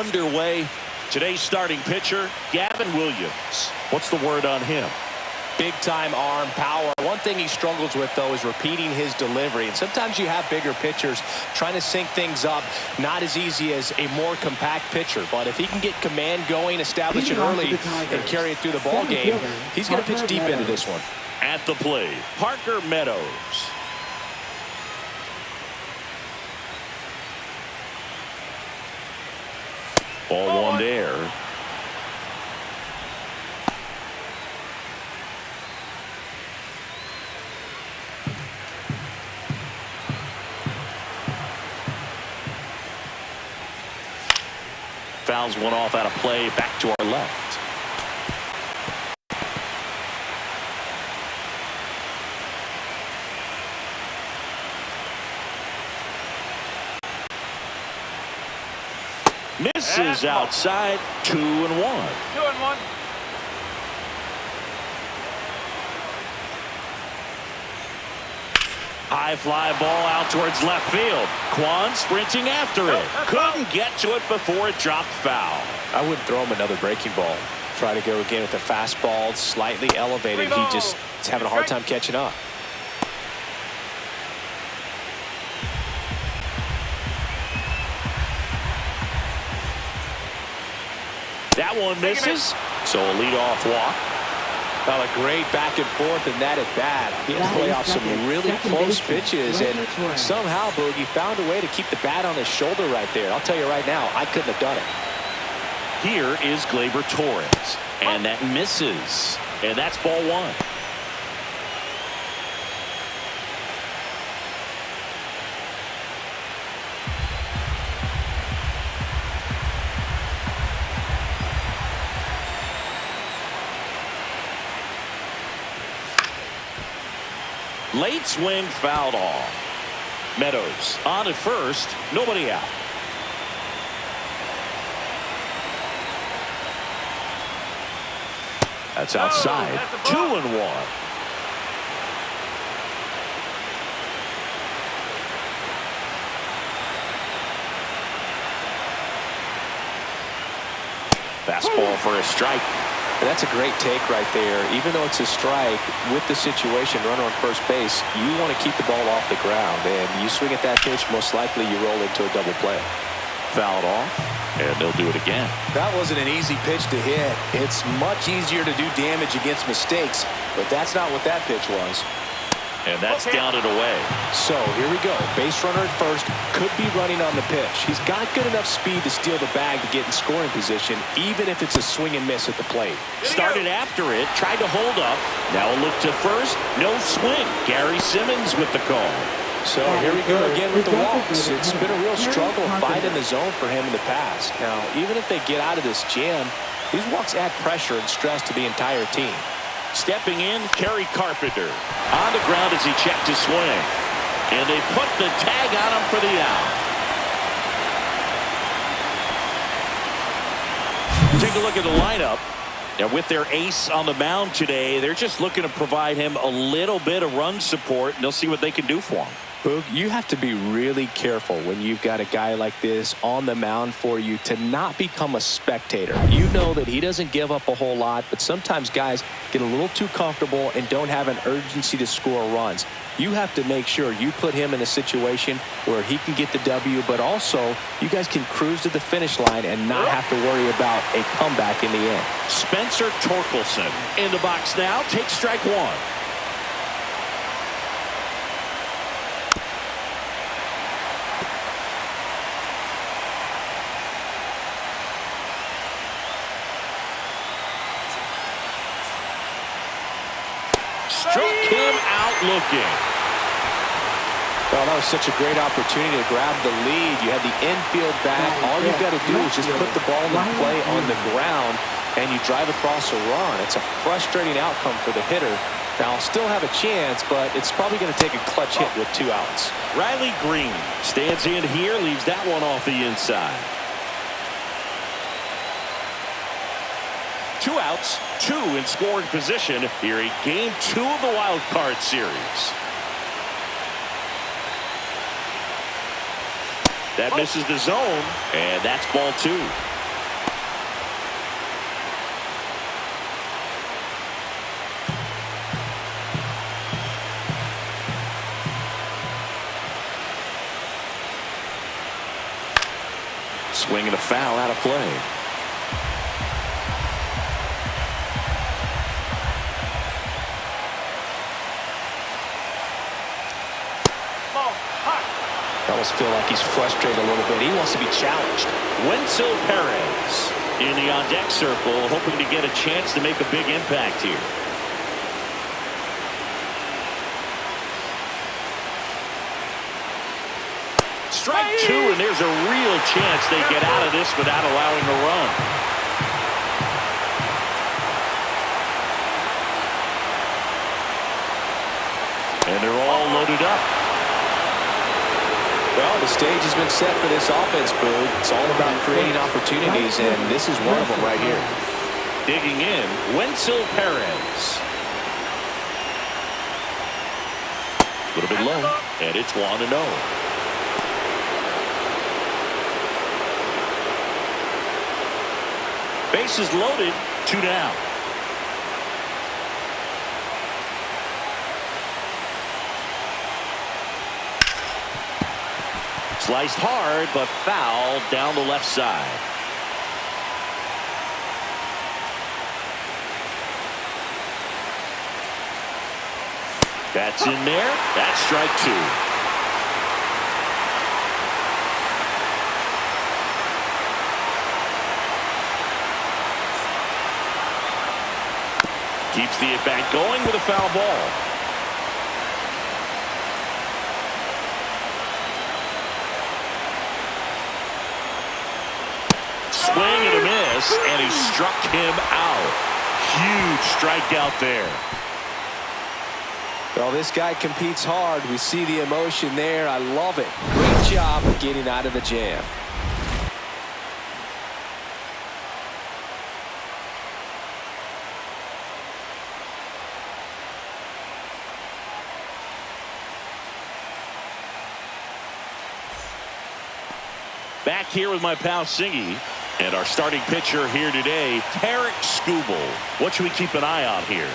underway. Today's starting pitcher, Gavin Williams. What's the word on him? Big time arm power. One thing he struggles with, though, is repeating his delivery. And sometimes you have bigger pitchers trying to sync things up. Not as easy as a more compact pitcher. But if he can get command going, establish it early, and carry it through the ball game, he's going to pitch deep into this one. At the plate, Parker Meadows. Ball one there. Fouls one off out of play, back to our left. Misses outside, 2-1. 2-1. High fly ball out towards left field. Kwan sprinting after it. Couldn't get to it before it dropped foul. I wouldn't throw him another breaking ball. Try to go again with the fastball, slightly elevated. He just is having a hard time catching up. That one misses. So a leadoff walk. Well, a great back and forth in that at bat. He had to play off some really close pitches, and somehow Boogie found a way to keep the bat on his shoulder right there. I'll tell you right now, I couldn't have done it. Here is Gleyber Torres, and that misses, and that's ball one. Late swing fouled off. Meadows on at first, nobody out. That's outside. 2-1. Fastball for a strike. That's a great take right there. Even though it's a strike, with the situation, runner on first base, you want to keep the ball off the ground. And you swing at that pitch, most likely you roll into a double play. Fouled off, and they'll do it again. That wasn't an easy pitch to hit. It's much easier to do damage against mistakes, but that's not what that pitch was. And that's down and away. So here we go. Base runner at first, could be running on the pitch. He's got good enough speed to steal the bag to get in scoring position, even if it's a swing and miss at the plate. Started after it, tried to hold up. Now a look to first, no swing. Gary Simmons with the call. So here we go again with the walks. It's been a real struggle fighting the zone for him in the past. Now, even if they get out of this jam, these walks add pressure and stress to the entire team. Stepping in, Kerry Carpenter. On the ground as he checked his swing. And they put the tag on him for the out. Take a look at the lineup. And with their ace on the mound today, they're just looking to provide him a little bit of run support, and they'll see what they can do for him. Boog, you have to be really careful when you've got a guy like this on the mound for you to not become a spectator. You know that he doesn't give up a whole lot, but sometimes guys get a little too comfortable and don't have an urgency to score runs. You have to make sure you put him in a situation where he can get the W, but also you guys can cruise to the finish line and not have to worry about a comeback in the end. Spencer Torkelson in the box now. Takes strike one. Struck him out looking. Well, that was such a great opportunity to grab the lead. You had the infield back. All you've got to do is just put the ball in play on the ground, and you drive across a run. It's a frustrating outcome for the hitter. Now, still have a chance, but it's probably going to take a clutch hit with 2 outs. Riley Green stands in here, leaves that one off the inside. 2 outs, 2 in scoring position here in Game 2 of the Wild Card Series. That misses the zone, and that's ball 2. Swing and a foul out of play. I almost feel like he's frustrated a little bit. He wants to be challenged. Wenzel Perez in the on-deck circle, hoping to get a chance to make a big impact here. Strike 2, and there's a real chance they get out of this without allowing a run. And they're all loaded up. Well, the stage has been set for this offense, Boog. It's all about creating opportunities, and this is one of them right here. Digging in, Wenzel Perez. A little bit low, and it's 1-0. Bases loaded, 2 down. Sliced hard, but foul down the left side. That's in there. That's strike 2. Keeps the at-bat going with a foul ball. Swing and a miss, and he struck him out. Huge strikeout there. Well, this guy competes hard. We see the emotion there. I love it. Great job of getting out of the jam. Back here with my pal Singy, and our starting pitcher here today, Tarek Skubal. What should we keep an eye on here?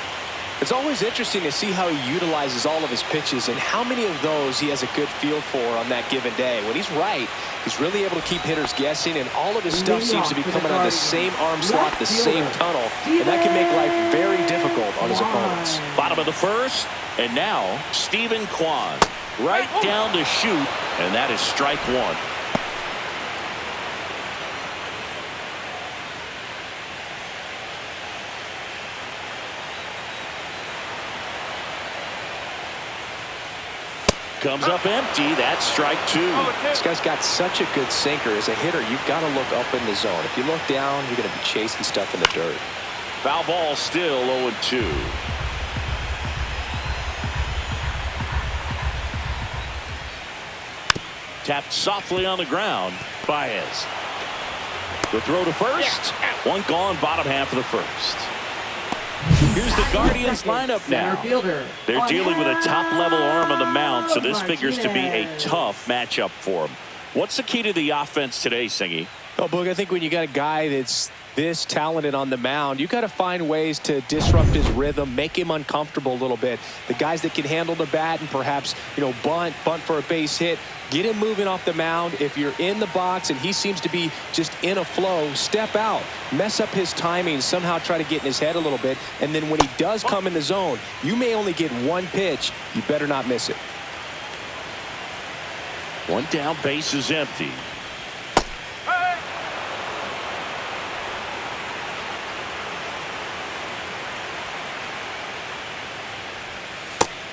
It's always interesting to see how he utilizes all of his pitches and how many of those he has a good feel for on that given day. When he's right, he's really able to keep hitters guessing, and all of his stuff seems to be coming on the same arm slot, the same tunnel, and that can make life very difficult on his opponents. Bottom of the first, and now Stephen Kwan right down to shoot, and that is strike 1. Comes up empty. That's strike 2. This guy's got such a good sinker. As a hitter, you've got to look up in the zone. If you look down, you're going to be chasing stuff in the dirt. Foul ball still 0-2. Tapped softly on the ground. Baez. The throw to first. One gone, bottom half of the first. Here's the Guardians lineup now. They're dealing with a top-level arm on the mound, so this figures to be a tough matchup for them. What's the key to the offense today, Singy? Oh, Boog, I think when you got a guy that's this talented on the mound, you got to find ways to disrupt his rhythm, make him uncomfortable a little bit. The guys that can handle the bat and perhaps, bunt for a base hit, get him moving off the mound. If you're in the box and he seems to be just in a flow, step out, mess up his timing, somehow try to get in his head a little bit. And then when he does come in the zone, you may only get one pitch. You better not miss it. One down, base is empty.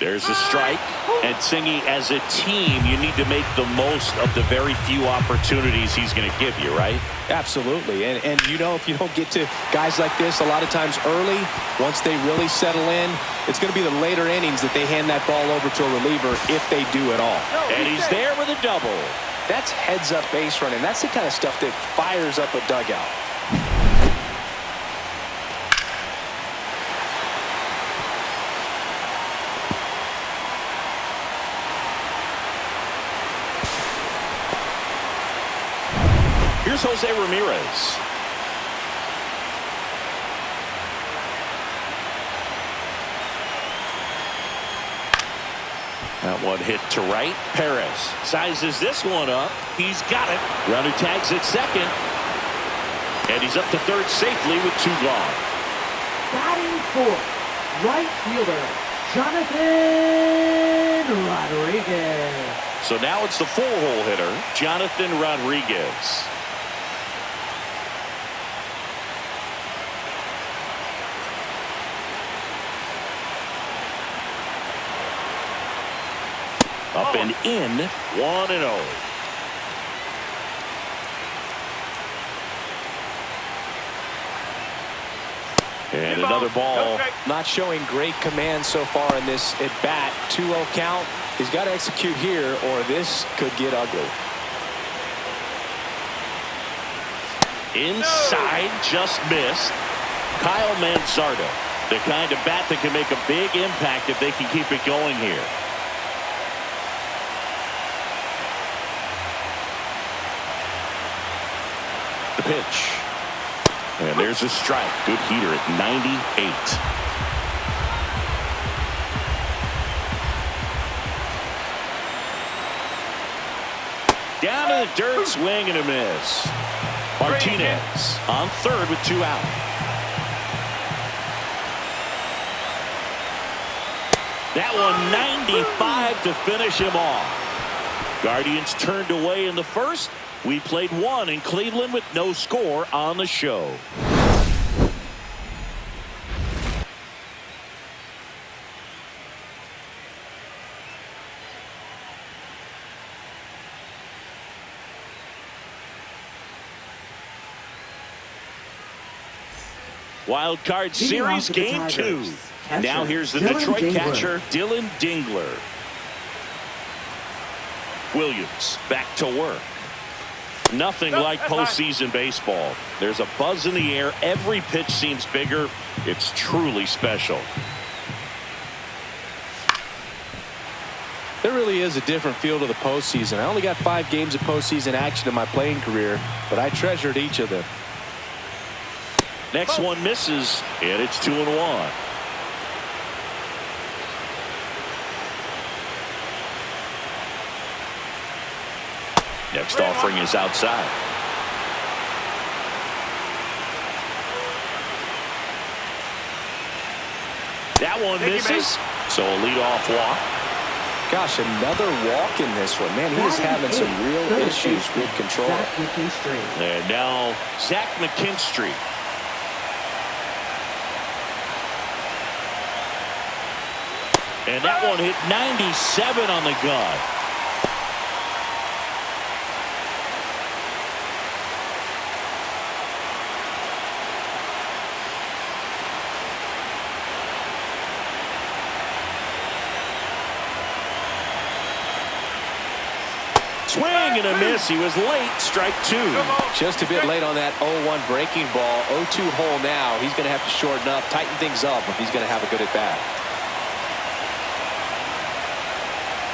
There's a strike. And Singy, as a team, you need to make the most of the very few opportunities he's going to give you, right? Absolutely. And if you don't get to guys like this a lot of times early, once they really settle in, it's going to be the later innings that they hand that ball over to a reliever if they do at all. And he's there with a double. That's heads-up base running. That's the kind of stuff that fires up a dugout. Here's Jose Ramirez. That one hit to right. Perez sizes this one up. He's got it. Runner tags at second. And he's up to third safely with 2 gone. Batting fourth, right fielder, Jonathan Rodriguez. So now it's the 4-hole hitter, Jonathan Rodriguez. Up and in, 1-0. And another ball. Not showing great command so far in this at bat. 2-0 count. He's got to execute here or this could get ugly. Inside, just missed. Kyle Manzardo, the kind of bat that can make a big impact if they can keep it going here. The pitch. And there's a strike. Good heater at 98. Down to the dirt, swing and a miss. Martinez on third with 2 out. That one 95 to finish him off. Guardians turned away in the first. We played 1 in Cleveland with no score on the show. Wild Card Series Game 2. Now here's the Detroit catcher, Dylan Dingler. Williams back to work. Nothing like postseason baseball. There's a buzz in the air. Every pitch seems bigger. It's truly special. There really is a different feel to the postseason. I only got 5 games of postseason action in my playing career, but I treasured each of them. Next one misses, and it's 2-1. Next offering is outside. That one misses, so a leadoff walk. Gosh, another walk in this one. Man, he is having some real issues with control. And now Zach McKinstry. And that one hit 97 on the gun. Swing and a miss. He was late. Strike 2. Just a bit late on that 0-1 breaking ball. 0-2 hole now. He's going to have to shorten up, tighten things up if he's going to have a good at bat.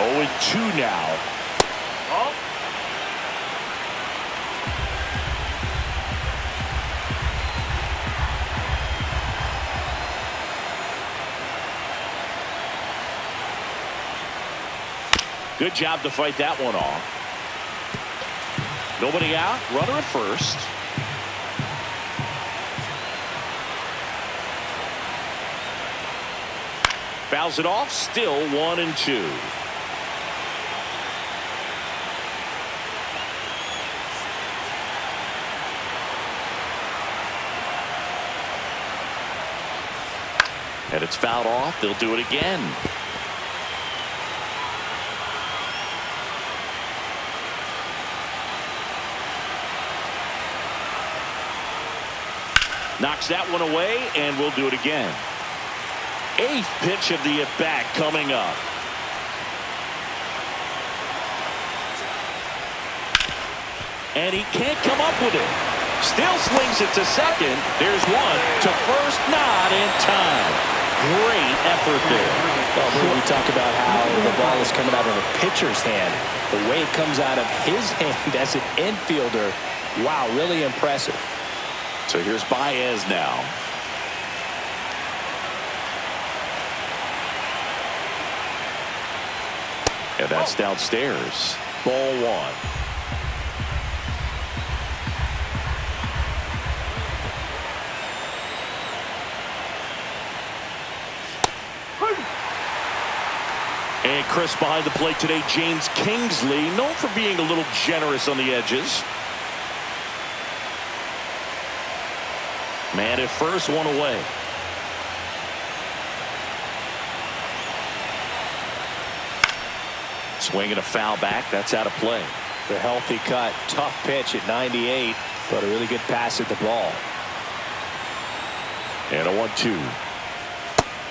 0-2 now. Good job to fight that one off. Nobody out. Runner at first. Fouls it off. Still 1-2. And it's fouled off. They'll do it again. Knocks that one away, and we'll do it again. 8th pitch of the at-bat coming up. And he can't come up with it. Still swings it to second. There's one to first, not in time. Great effort there. Well, when we talk about how the ball is coming out of a pitcher's hand, the way it comes out of his hand as an infielder, Wow, really impressive. So here's Baez now. And that's downstairs. Ball one. And Chris behind the plate today, James Kingsley, known for being a little generous on the edges. Man at first, one away. Swinging a foul back. That's out of play. The healthy cut. Tough pitch at 98, but a really good pass at the ball. And a 1-2.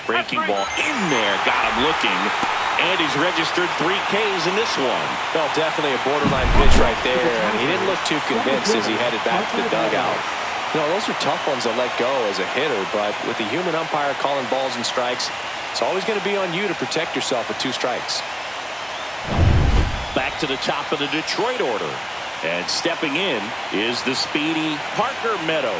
Breaking ball in there. Got him looking. And he's registered 3 Ks in this one. Well, definitely a borderline pitch right there. And he didn't look too convinced as he headed back to the dugout. You know, those are tough ones to let go as a hitter, but with the human umpire calling balls and strikes, it's always going to be on you to protect yourself with 2 strikes. Back to the top of the Detroit order. And stepping in is the speedy Parker Meadows.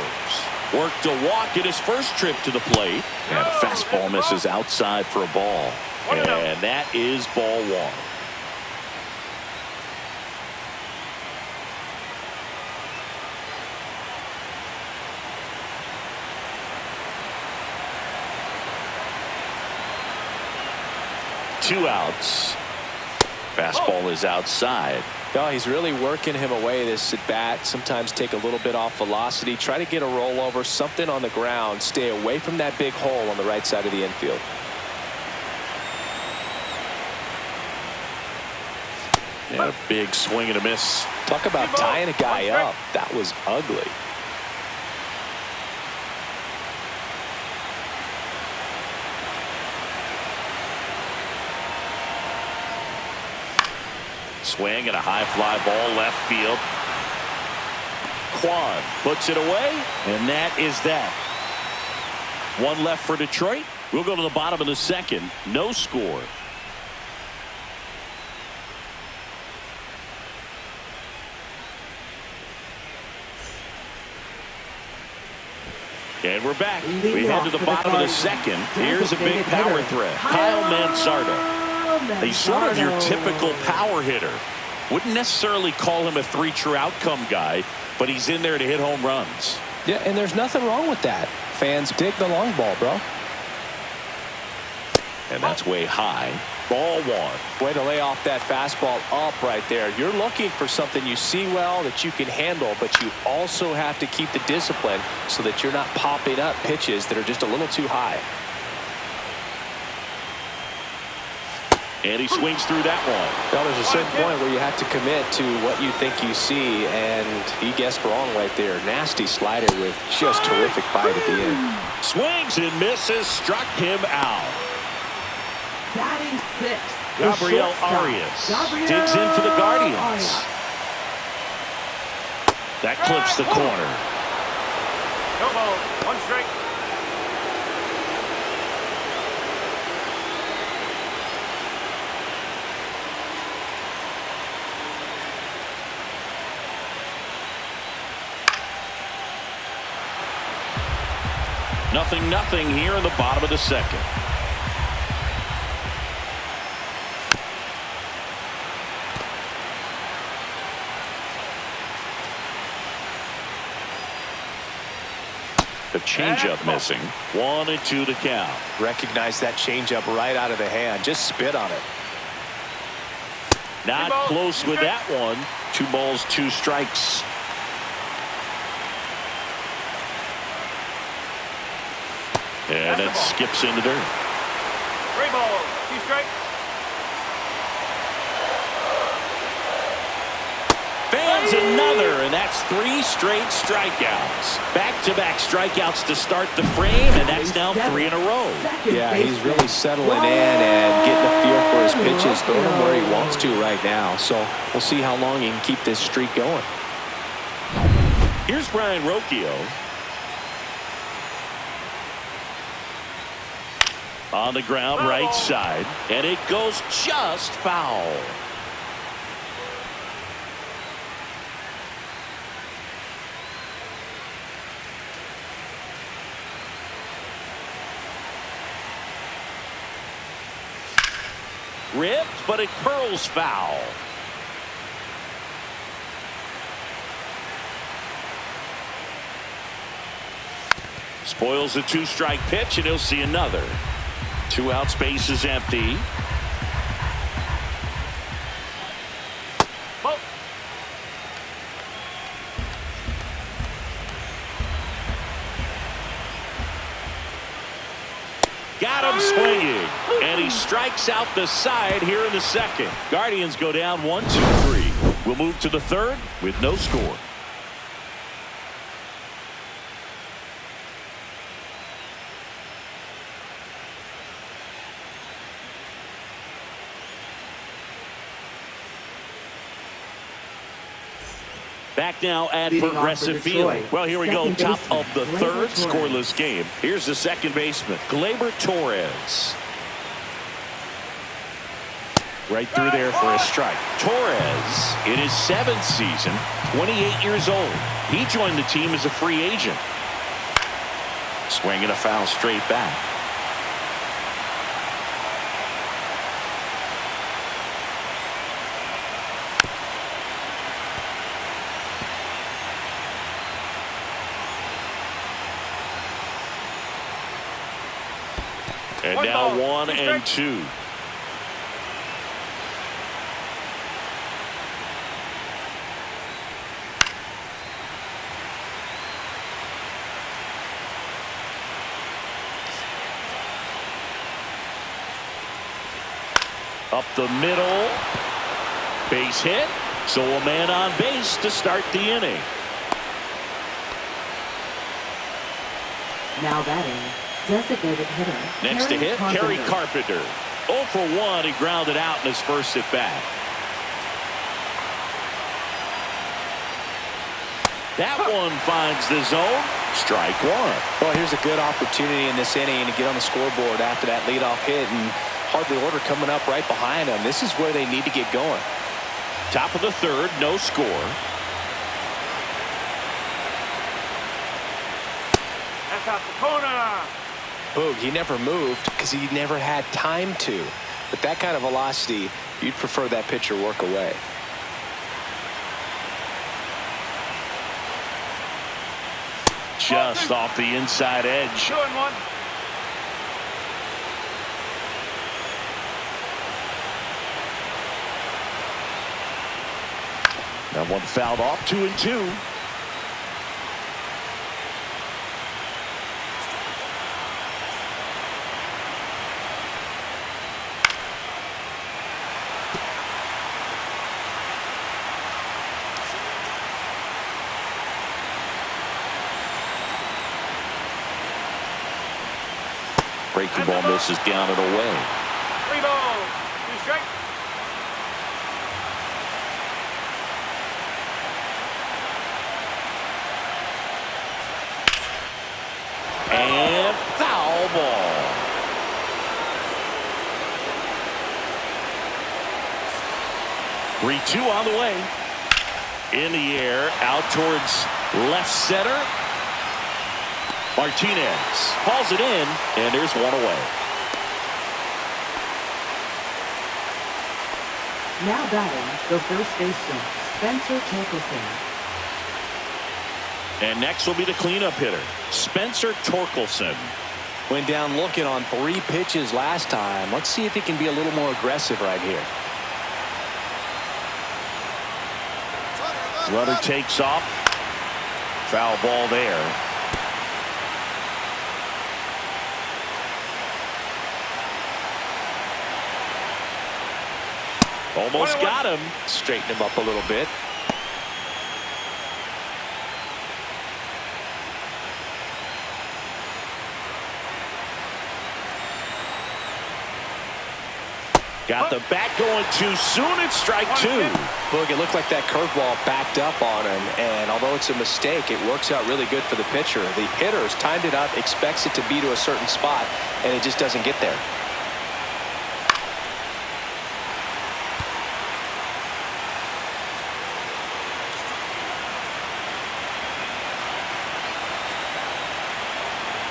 Worked a walk in his first trip to the plate. And a fastball misses outside for a ball. And that is ball one. Two outs. Fastball is outside. No, he's really working him away this at bat. Sometimes take a little bit off velocity. Try to get a rollover, something on the ground. Stay away from that big hole on the right side of the infield. And a big swing and a miss. Talk about tying a guy up. That was ugly. Swing and a high fly ball left field. Quan puts it away, and that is that. One left for Detroit. We'll go to the bottom of the second. No score. And we're back. We head to the bottom of the second. Here's a big power threat. Kyle Manzardo. He's sort of your typical power hitter. Wouldn't necessarily call him a 3 true outcome guy, but he's in there to hit home runs. Yeah, and there's nothing wrong with that. Fans dig the long ball, bro. And that's way high. Ball one. Way to lay off that fastball up right there. You're looking for something you see well that you can handle, but you also have to keep the discipline so that you're not popping up pitches that are just a little too high. And he swings through that one. Well, there's a certain point where you have to commit to what you think you see, and he guessed wrong right there. Nasty slider with just terrific bite at the end. Swings and misses, struck him out. Batting 6. Gabriel Arias digs in for the Guardians. That clips the corner. No ball, 1 strike. Nothing here in the bottom of the second. The changeup missing. 1-2 to count. Recognize that changeup right out of the hand. Just spit on it. Not close with that one. 2 balls, 2 strikes. And it skips into dirt. 3 balls, 2 strikes. Fans another, and that's 3 straight strikeouts. Back-to-back strikeouts to start the frame, and that's now 3 in a row. Yeah, he's really settling in and getting a feel for his pitches, throwing them where he wants to right now. So we'll see how long he can keep this streak going. Here's Brian Rocchio. On the ground, right side, and it goes just foul. Ripped, but it curls foul. Spoils the 2-strike pitch, and he'll see another. 2 outs, base is empty. Ball. Got him swinging, and he strikes out the side here in the second. Guardians go down 1-2-3. We'll move to the third with no score. Back now at Leading off for Progressive Field. Detroit, Well, here we go. second Top baseman, of the Gleyber third, Torres. scoreless game. Here's the second baseman, Gleyber Torres. Right through there for a strike. Torres, in his 7th season, 28 years old. He joined the team as a free agent. Swinging a foul straight back. And One now ball, 1 and 2. Up the middle. Base hit. So a man on base to start the inning. Now batting, designated hitter. Next to hit, Kerry Carpenter. Carpenter. 0 for 1. He grounded out in his first at bat. That one finds the zone. Strike 1. Well, here's a good opportunity in this inning to get on the scoreboard after that leadoff hit, and hardly order coming up right behind them. This is where they need to get going. Top of the third, no score. That's out the corner. Boog, he never moved because he never had time to. With that kind of velocity, you'd prefer that pitcher work away. Just off the inside edge. 2-1. That one fouled off. 2 and 2. Breaking ball misses down and away. 3 balls, 2 strikes. And foul ball. Three-two on the way. In the air, out towards left center. Martinez hauls it in, and there's one away. Now batting, the first baseman, Spencer Torkelson. And next will be the cleanup hitter, Spencer Torkelson. Went down looking on 3 pitches last time. Let's see if he can be a little more aggressive right here. Runner takes off. Foul ball there. Almost got him. Straighten him up a little bit. Got the bat going too soon. It's strike 2. Look, it looked like that curveball backed up on him, and although it's a mistake, it works out really good for the pitcher. The hitter's timed it up, expects it to be to a certain spot, and it just doesn't get there.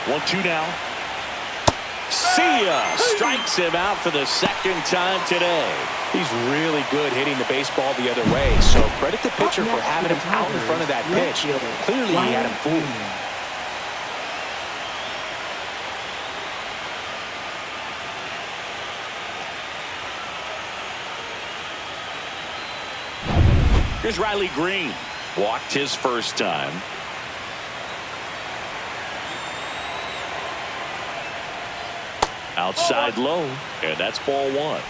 One, two now. See ya. Strikes him out for the second time today. He's really good hitting the baseball the other way, so credit the pitcher for having him out in front of that pitch. Clearly, he had him fooled. Here's Riley Green. Walked his first time. Outside low, and that's ball one.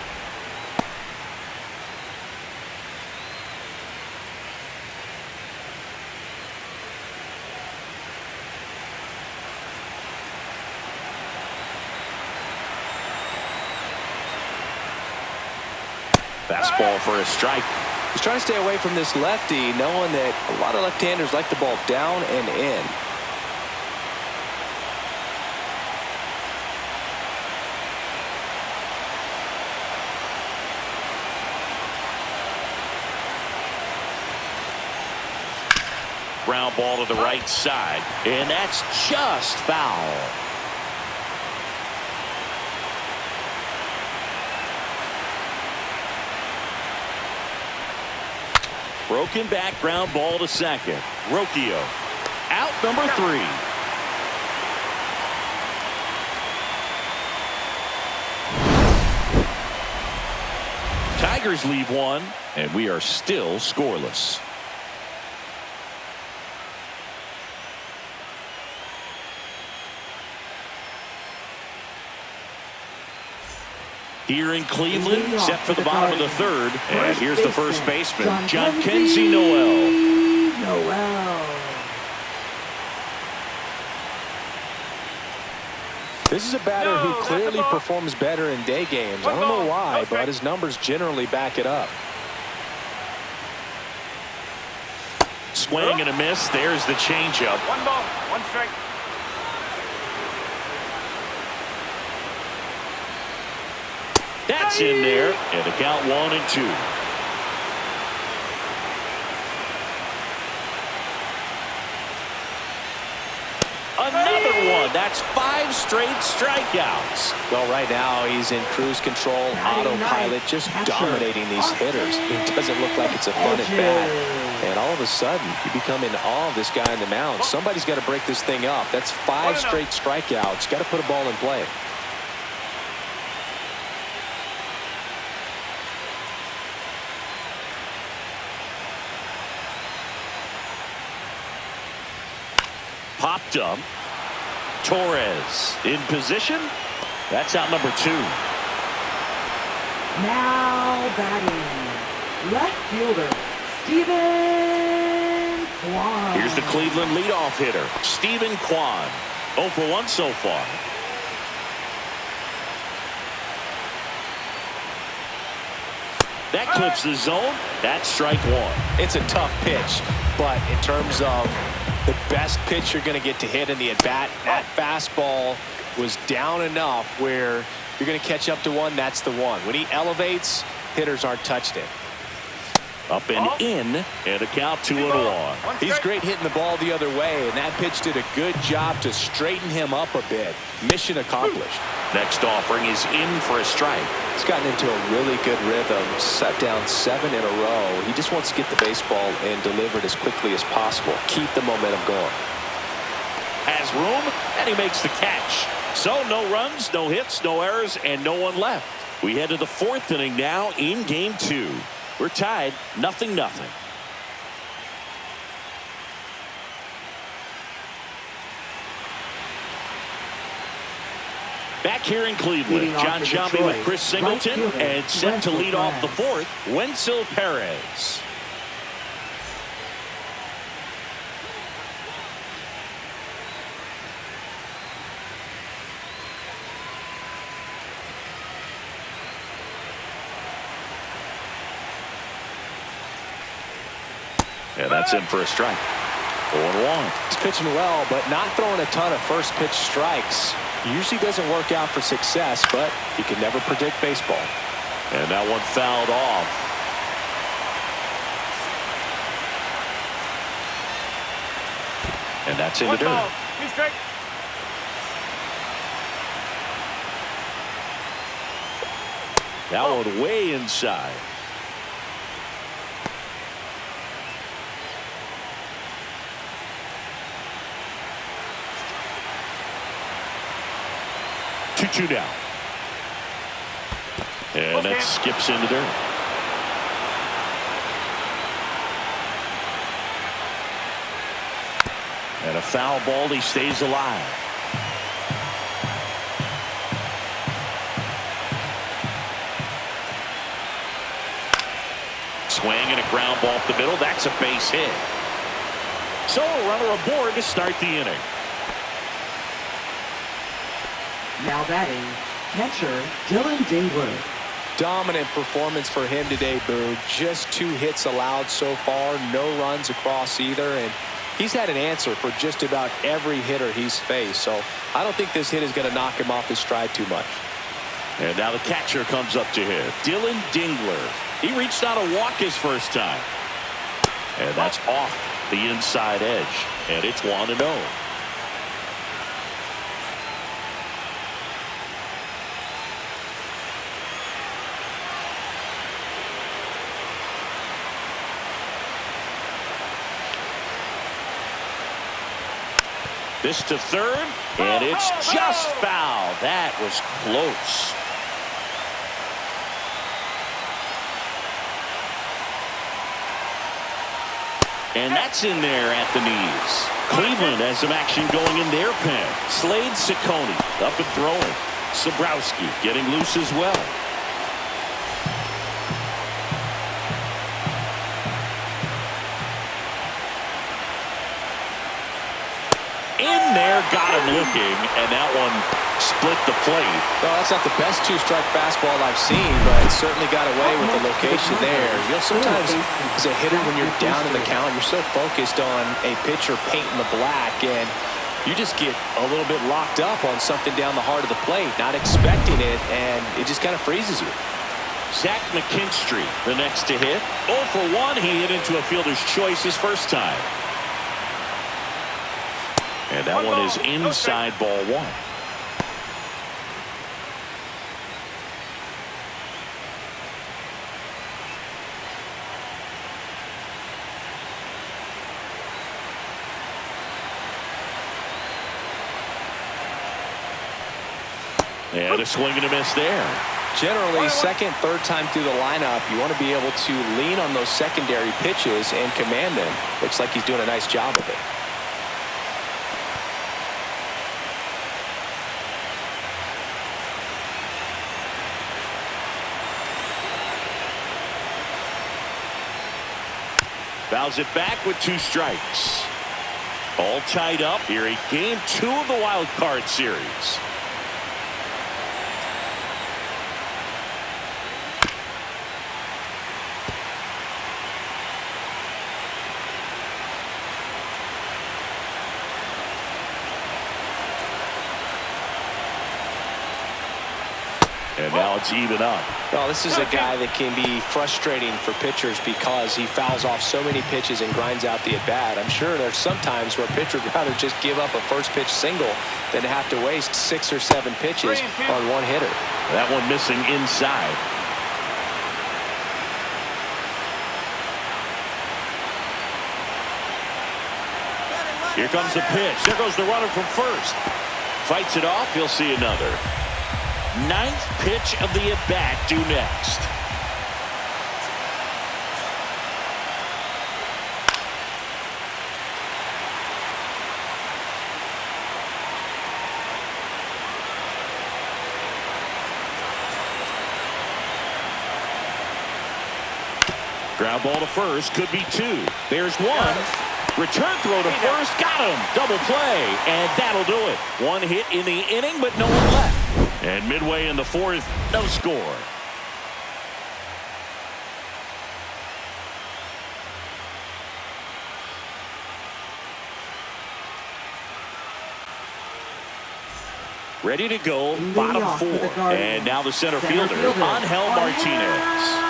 Fastball for a strike. He's trying to stay away from this lefty, knowing that a lot of left-handers like the ball down and in. Ground ball to the right side, and that's just foul. Broken back ground ball to second. Rocchio out number 3. Tigers leave one, and we are still scoreless. Here in Cleveland, set for the bottom of the third. And here's the first baseman, John Kenzie Noel. This is a batter who clearly performs better in day games. I don't know why, but his numbers generally back it up. Swing and a miss. There's the changeup. 1 ball, 1 strike. That's in there, and the count 1-2. Another one. That's 5 straight strikeouts. Well, right now he's in cruise control, autopilot, just dominating these hitters. It doesn't look like it's a fun at bat. And all of a sudden, you become in awe of this guy on the mound. Somebody's got to break this thing up. That's 5 straight strikeouts. Got to put a ball in play. Popped up. Torres in position. That's out number 2. Now batting, left fielder, Steven Kwan. Here's the Cleveland leadoff hitter, Steven Kwan. 0 for 1 so far. That clips the zone. That's strike 1. It's a tough pitch, but in terms of the best pitch you're going to get to hit in the at-bat, that fastball was down enough where you're going to catch up to one. That's the one. When he elevates, hitters aren't touched it. Up and in, and a count 2-1. He's great hitting the ball the other way, and that pitch did a good job to straighten him up a bit. Mission accomplished. Next offering is in for a strike. He's gotten into a really good rhythm, set down 7 in a row. He just wants to get the baseball and deliver it as quickly as possible. Keep the momentum going. Has room, and he makes the catch. So no runs, no hits, no errors, and no one left. We head to the 4th inning now in game 2. We're tied 0-0. Back here in Cleveland, John Sciambi with Chris Singleton, and set to lead off the 4th, Wenzel Perez. And that's in for a strike. 4-1. He's pitching well, but not throwing a ton of first pitch strikes. Usually doesn't work out for success, but you can never predict baseball. And that one fouled off. And that's in the dirt. 1 ball, 2 strike. That one way inside. Two down. And that skips into dirt. And a foul ball. He stays alive. Swing and a ground ball up the middle. That's a base hit. So a runner aboard to start the inning. Now batting, catcher Dylan Dingler. Dominant performance for him today, Boo. Just 2 hits allowed so far, no runs across either, and he's had an answer for just about every hitter he's faced. So I don't think this hit is going to knock him off his stride too much. And now the catcher comes up to hit. Dylan Dingler. He reached out a walk his first time. And that's off the inside edge. And it's 1-0. This to third, and it's just foul. That was close. And that's in there at the knees. Cleveland has some action going in their pen. Slade Ciccone up and throwing. Sabrowski getting loose as well. In there, got him looking, and that one split the plate. Well, that's not the best 2-strike fastball I've seen, but it certainly got away with the location there. You know, sometimes as a hitter, when you're down in the count, you're so focused on a pitcher painting the black, and you just get a little bit locked up on something down the heart of the plate, not expecting it, and it just kind of freezes you. Zach McKinstry, the next to hit. 0 for 1. He hit into a fielder's choice his first time. And that one is inside ball 1. And a swing and a miss there. Generally, second, third time through the lineup, you want to be able to lean on those secondary pitches and command them. Looks like he's doing a nice job of it. Fouls it back with 2 strikes. All tied up here in game 2 of the wild card series. And now it's even up. Well, this is a guy that can be frustrating for pitchers because he fouls off so many pitches and grinds out the at-bat. I'm sure there's some times where a pitcher would rather just give up a first-pitch single than to have to waste 6 or 7 pitches on one hitter. That one missing inside. Here comes the pitch. There goes the runner from first. Fights it off. He'll see another. 9th pitch of the at-bat due next. Ground ball to first, could be 2. There's 1. Return throw to first, got him. Double play, and that'll do it. 1 hit in the inning, but no one left. And midway in the 4th, no score. Ready to go, bottom 4. And now the center fielder, Angel Martinez.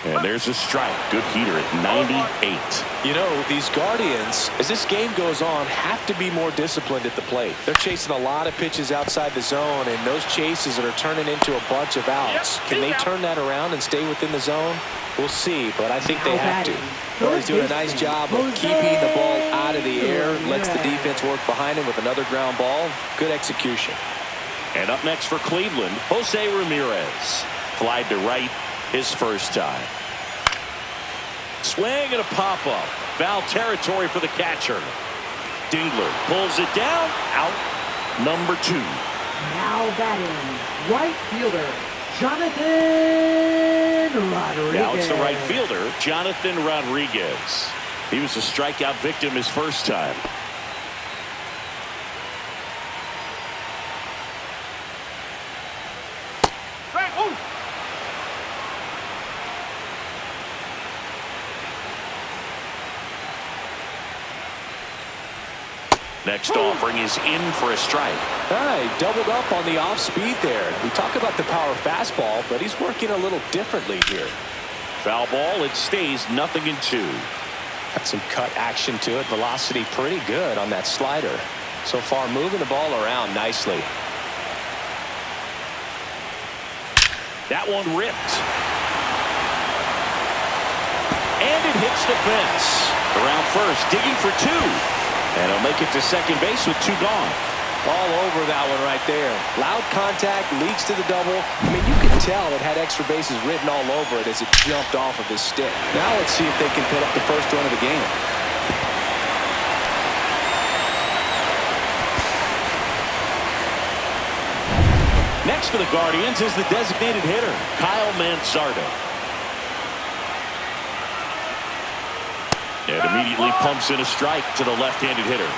And there's a strike. Good heater at 98. You know, these Guardians, as this game goes on, have to be more disciplined at the plate. They're chasing a lot of pitches outside the zone, and those chases that are turning into a bunch of outs. Can they turn that around and stay within the zone? We'll see, but I think they have to. Well, he's doing a nice job of keeping the ball out of the air, lets the defense work behind him with another ground ball. Good execution. And up next for Cleveland, Jose Ramirez. Flied to right his first time. Swing and a pop-up. Foul territory for the catcher. Dingler pulls it down. Out. Number 2. Now batting, right fielder, Jonathan Rodriguez. Now it's the right fielder, Jonathan Rodriguez. He was a strikeout victim his first time. Next offering is in for a strike. He doubled up on the off speed there. We talk about the power fastball, but he's working a little differently here. Foul ball. It stays 0-2. Got some cut action to it. Velocity pretty good on that slider. So far moving the ball around nicely. That one ripped. And it hits the fence. Around first, digging for 2. And he'll make it to second base with 2 gone. All over that one right there. Loud contact, leads to the double. I mean, you can tell it had extra bases written all over it as it jumped off of his stick. Now let's see if they can put up the first run of the game. Next for the Guardians is the designated hitter, Kyle Manzardo. And immediately pumps in a strike to the left-handed hitter.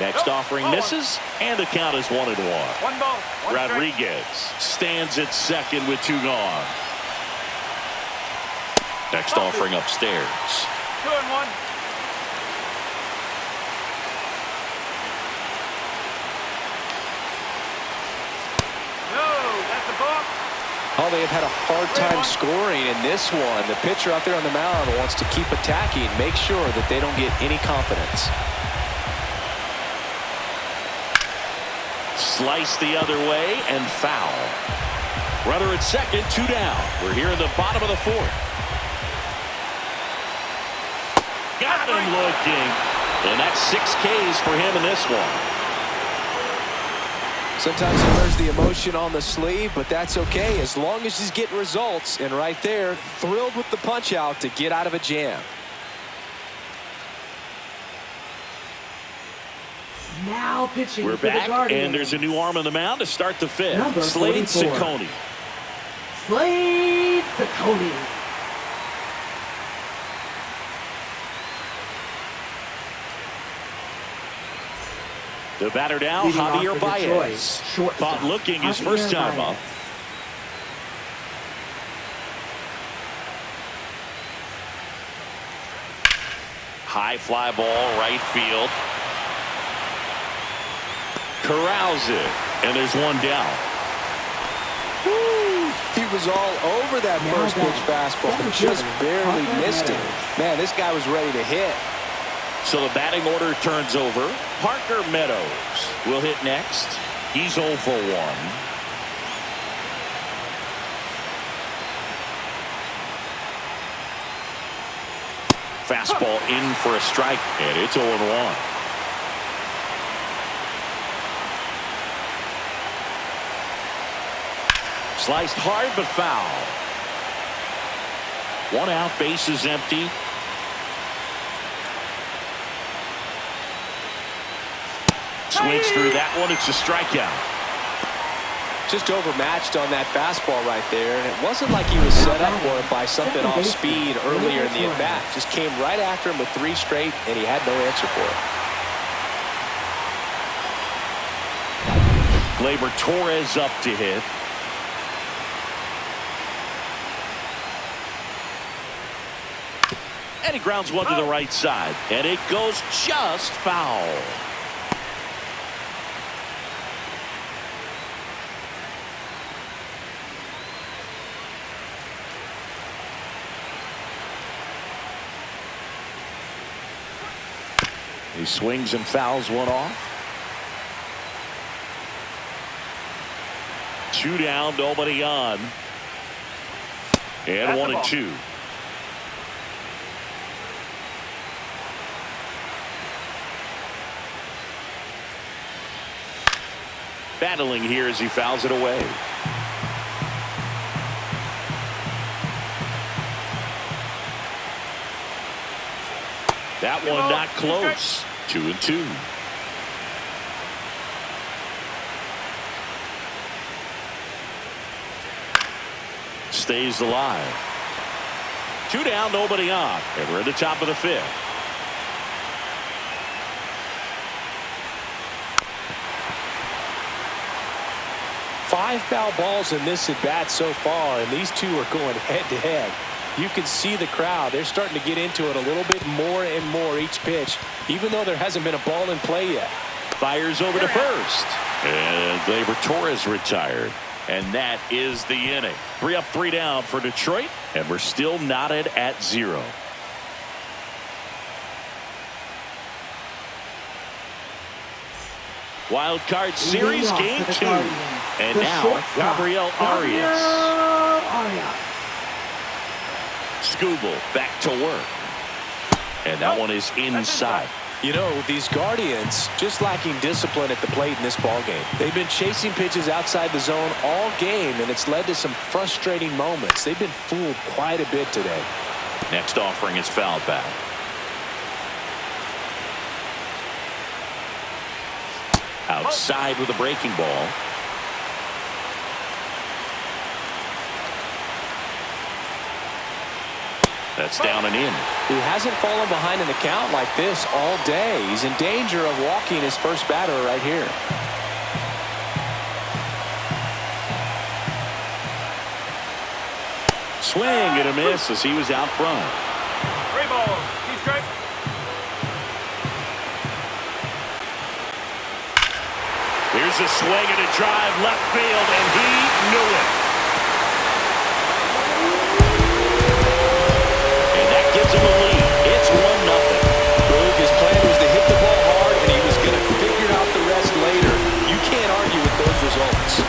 Next offering misses, and the count is 1-1. 1 ball. 1 Rodriguez stands at second with 2 gone. Next offering upstairs. 2-1. Oh, they have had a hard time scoring in this one. The pitcher out there on the mound wants to keep attacking, make sure that they don't get any confidence. Slice the other way and foul. Runner at second, 2 down. We're here in the bottom of the 4th. Got him looking. And that's 6 Ks for him in this one. Sometimes he wears the emotion on the sleeve, but that's okay as long as he's getting results. And right there, thrilled with the punch out to get out of a jam. Now pitching. We're back, and there's a new arm on the mound to start the 5th. Slade Ciccone. Slade Ciccone. The batter now, Javier Baez. Caught looking his first time up. High fly ball, right field. Corrals it, and there's 1 down. Woo! He was all over that first pitch fastball, just barely missed it. Man, this guy was ready to hit. So the batting order turns over. Parker Meadows will hit next. He's 0 for 1. Fastball in for a strike, and it's 0-1. Sliced hard but foul. 1 out, base is empty. Swings through that one. It's a strikeout. Just overmatched on that fastball right there. And it wasn't like he was set up for it by something off speed earlier in the at-bat. Just came right after him with 3 straight, and he had no answer for it. Gleyber Torres up to hit. And he grounds one to the right side. And it goes just foul. He swings and fouls one off. 2 down, nobody on. And 1-2. Battling here as he fouls it away. That one not close. 2-2. Stays alive. 2 down, nobody on. And we're at the top of the 5th. Five foul balls in this at bat so far, and these two are going head to head. You can see the crowd. They're starting to get into it a little bit more and more each pitch, even though there hasn't been a ball in play yet. Fires over to first. And Gleyber Torres retired. And that is the inning. 3 up, 3 down for Detroit. And we're still knotted at 0. Wild card series game 2. And now Gabriel Arias. Skubal back to work. And that one is inside. You know, these Guardians just lacking discipline at the plate in this ball game. They've been chasing pitches outside the zone all game, and it's led to some frustrating moments. They've been fooled quite a bit today. Next offering is fouled back. Outside with a breaking ball. That's down and in. He hasn't fallen behind in the count like this all day. He's in danger of walking his first batter right here. Swing and a miss as he was out front. 3 balls. He's straight. Here's a swing and a drive left field, and he knew it. And that gives him a lead. It's 1-0. Boog, his plan was to hit the ball hard, and he was going to figure out the rest later. You can't argue with those results.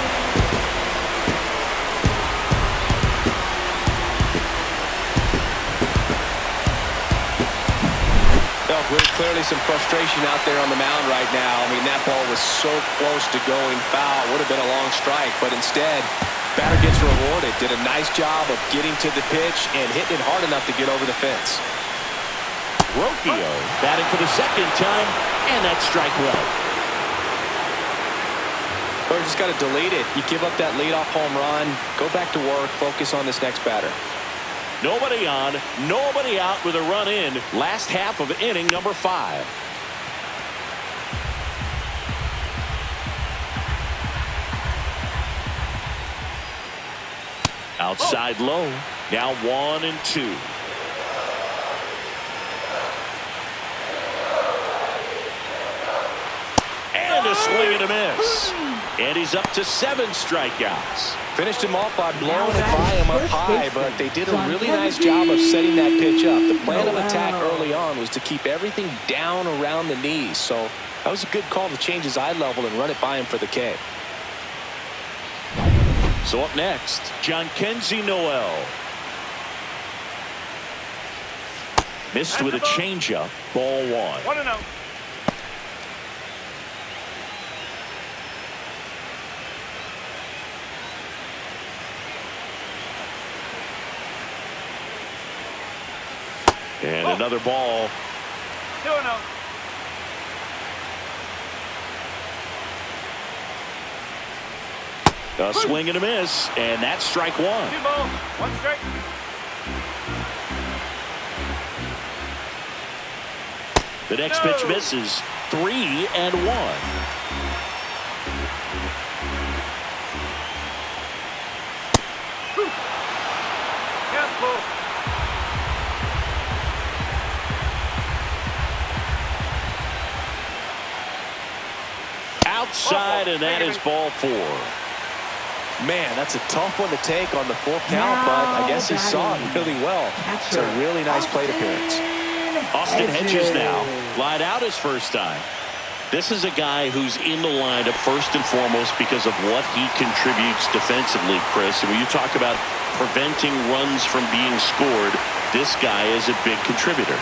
Very clearly some frustration out there on the mound right now. I mean, that ball was so close to going foul. Would have been a long strike, but instead, batter gets rewarded. Did a nice job of getting to the pitch and hitting it hard enough to get over the fence. Rocchio batting for the second time, and that's strike one. Or just got to delete it. You give up that leadoff home run, go back to work, focus on this next batter. Nobody on, nobody out with a run in. Last half of inning number 5. Outside low. Now 1-2. And a swing and a miss. And he's up to 7 strikeouts. Finished him off by blowing it by him up high, but they did a really nice job of setting that pitch up. The plan of attack early on was to keep everything down around the knees, so that was a good call to change his eye level and run it by him for the K. So up next, Jhonkensy Noel. Missed with a changeup, ball 1. 1-0. And another ball. 2-0. A swing and a miss, and that's strike 1. 2 balls. 1 strike. The next pitch misses. 3-1. outside, and that is ball 4. Man, that's a tough one to take on the full count, but I guess he saw it really well. It's a really nice plate appearance. Austin Hedges now lied out his first time. This is a guy who's in the lineup first and foremost because of what he contributes defensively, Chris. And when you talk about preventing runs from being scored, this guy is a big contributor.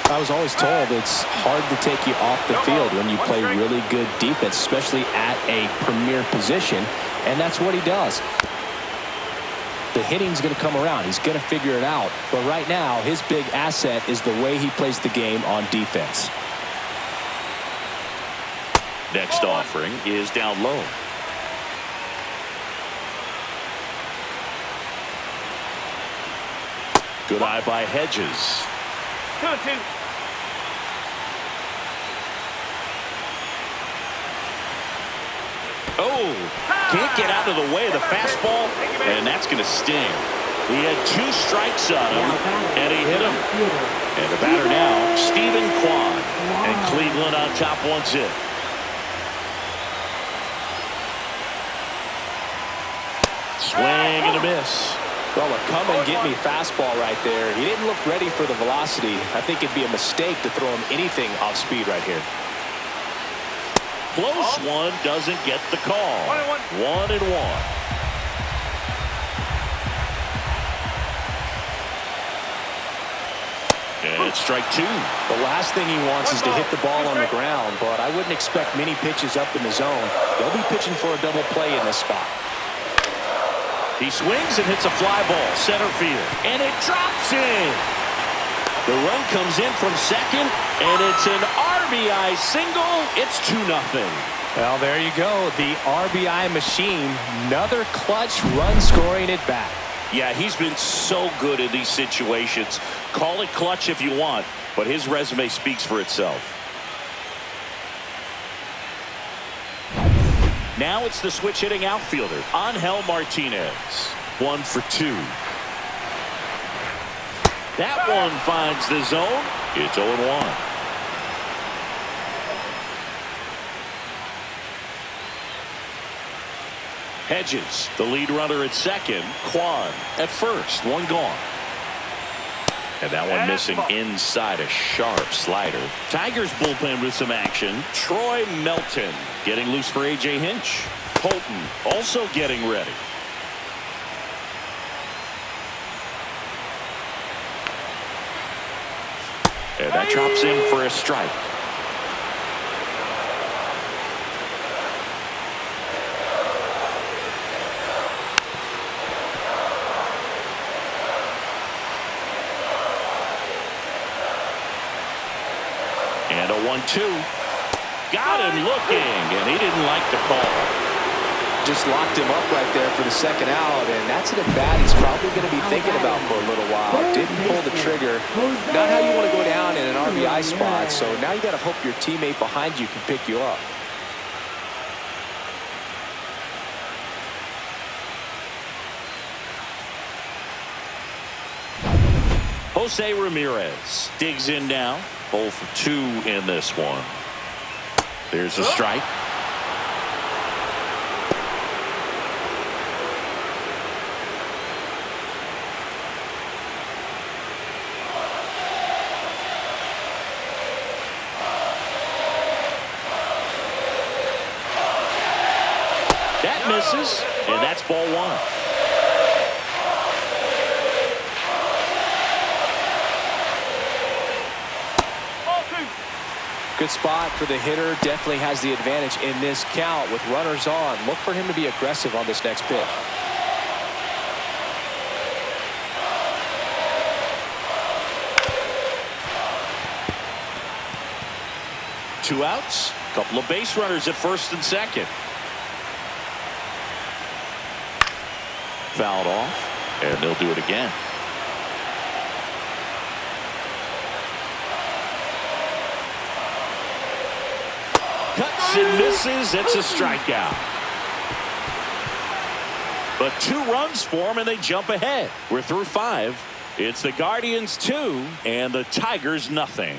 I was always told it's hard to take you off the field when you play really good defense, especially at a premier position, and that's what he does. The hitting's going to come around. He's going to figure it out. But right now, his big asset is the way he plays the game on defense. Next offering is down low. Good eye by Hedges. 2-2. Oh, can't get out of the way of the fastball, and that's going to sting. He had 2 strikes on him, and he hit him. And the batter now, Stephen Kwan. And Cleveland on top 1-0. Swing and a miss. Well, a come and get me fastball right there. He didn't look ready for the velocity. I think it'd be a mistake to throw him anything off speed right here. Close one, doesn't get the call. 1-1. And it's strike 2. The last thing he wants is to hit the ball on the ground, but I wouldn't expect many pitches up in the zone. They'll be pitching for a double play in this spot. He swings and hits a fly ball center field, and it drops in. The run comes in from second, and it's an RBI single. It's 2-0. Well, there you go. The RBI machine. Another clutch run scoring at bat. Yeah, he's been so good in these situations. Call it clutch if you want, but his resume speaks for itself. Now it's the switch hitting outfielder, Angel Martinez. 1 for 2. That one finds the zone. It's 0-1. Hedges, the lead runner at second. Kwan at first. 1 gone. And that one missing inside, a sharp slider. Tigers bullpen with some action. Troy Melton getting loose for A.J. Hinch. Holton also getting ready. And that drops in for a strike. And a 1-2. Got him looking, and he didn't like the call. Just locked him up right there for the second out, and that's an at-bat he's probably going to be thinking about for a little while. Didn't pull the trigger. Not how you want to go down in an RBI spot, so now you got to hope your teammate behind you can pick you up. Jose Ramirez digs in now. 0 for 2 in this one. There's a strike. That misses, and that's ball 1. Good spot for the hitter. Definitely has the advantage in this count with runners on. Look for him to be aggressive on this next pitch. Two outs. Couple of base runners at first and second. Fouled off, and they'll do it again. Cuts and misses. It's a strikeout. But 2 runs for him, and they jump ahead. We're through 5. It's the Guardians 2 and the Tigers nothing.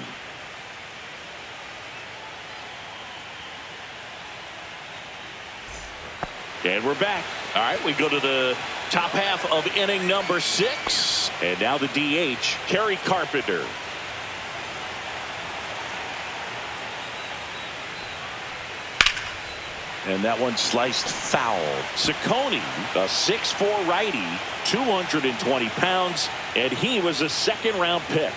And we're back. All right, we go to the top half of inning number 6. And now the DH, Kerry Carpenter. And that one sliced foul. Ciccone, a 6'4" righty, 220 pounds, and he was a second-round pick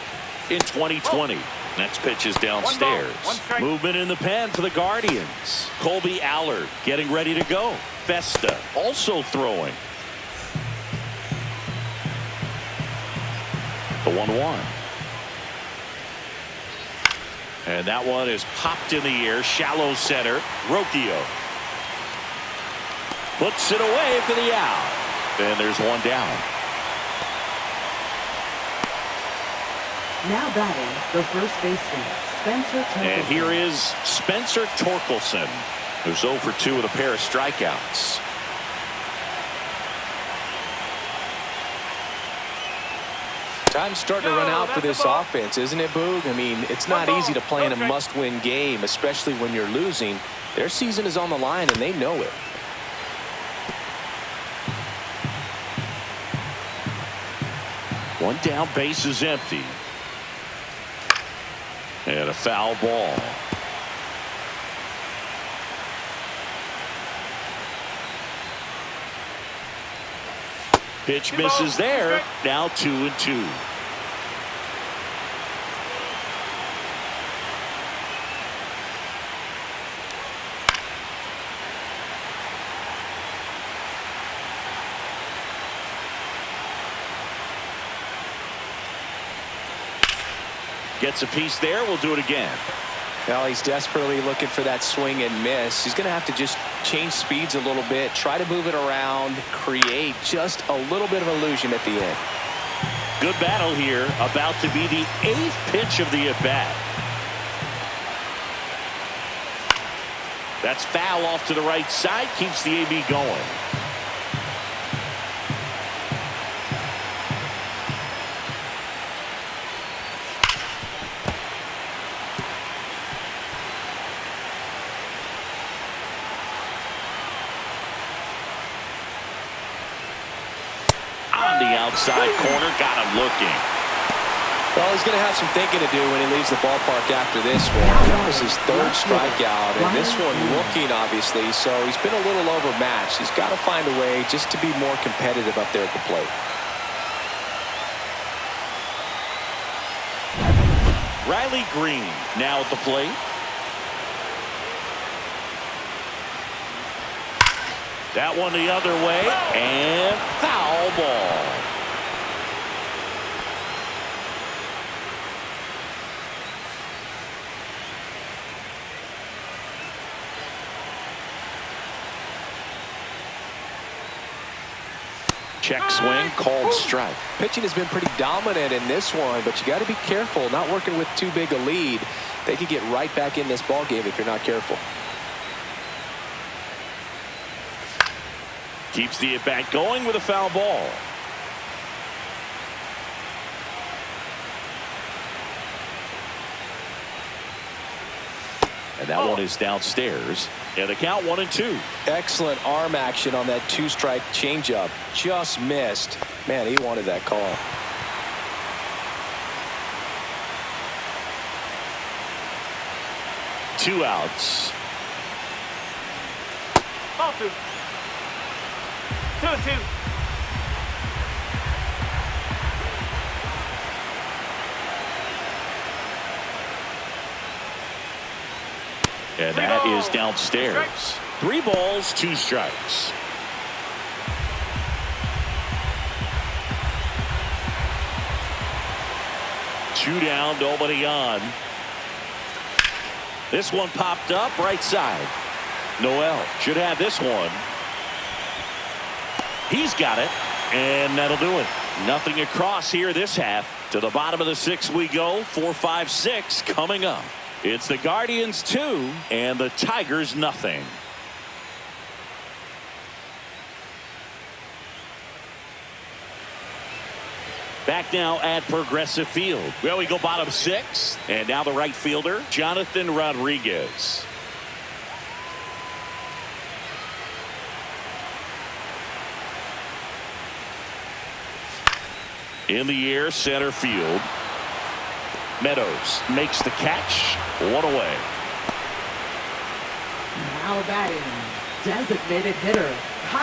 in 2020. Next pitch is downstairs. Movement in the pen for the Guardians. Colby Allard getting ready to go. Festa also throwing. The 1-1. And that one is popped in the air. Shallow center. Rocchio puts it away for the out. And there's one down. Now batting, the first baseman, Spencer Torkelson. And here is Spencer Torkelson, who's 0 for 2 with a pair of strikeouts. Time's starting to run out for this offense, isn't it, Boog? I mean, it's not easy to play in a must-win game, especially when you're losing. Their season is on the line, and they know it. One down, base is empty. And a foul ball. Pitch misses there. Now 2-2. Gets a piece there. We'll do it again. Well, he's desperately looking for that swing and miss. He's going to have to just change speeds a little bit, try to move it around, create just a little bit of illusion at the end. Good battle here. About to be the 8th pitch of the at-bat. That's foul off to the right side. Keeps the AB going. On the outside corner, got him looking. Well, he's going to have some thinking to do when he leaves the ballpark after this one. That was his 3rd strikeout, and this one looking, obviously, so he's been a little overmatched. He's got to find a way just to be more competitive up there at the plate. Riley Green now at the plate. That one the other way, and foul ball. Check swing, called strike. Pitching has been pretty dominant in this one, but you got to be careful, not working with too big a lead. They could get right back in this ball game if you're not careful. Keeps the at-bat going with a foul ball. And that one is downstairs. And the count 1-2. Excellent arm action on that 2-strike changeup. Just missed. Man, he wanted that call. Two outs. Ball 2. 2-2. And that is downstairs. 3 balls, 2 strikes. Two down, nobody on. This one popped up right side. Noel should have this one. He's got it, and that'll do it. Nothing across here this half. To the bottom of the 6th we go. 4-5-6 coming up. It's the Guardians 2 and the Tigers nothing. Back now at Progressive Field. Well, we go bottom 6. And now the right fielder, Jonathan Rodriguez. In the air, center field. Meadows makes the catch. One away. Now batting, designated hitter.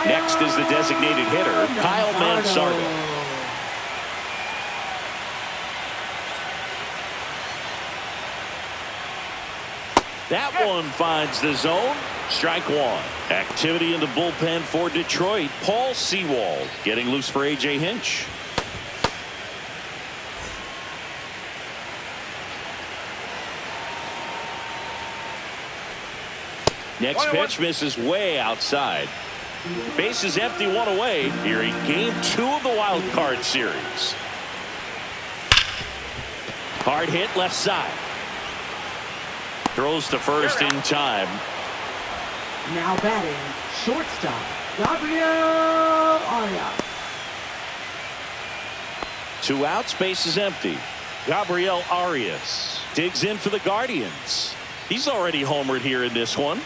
Next is the designated hitter, Kyle Mansardo. That one finds the zone. Strike one. Activity in the bullpen for Detroit. Paul Sewald getting loose for A.J. Hinch. Next pitch misses way outside. Base is empty, one away here in game 2 of the wild card series. Hard hit left side. Throws to first in time. Now batting, shortstop, Gabriel Arias. 2 outs, base is empty. Gabriel Arias digs in for the Guardians. He's already homered here in this one.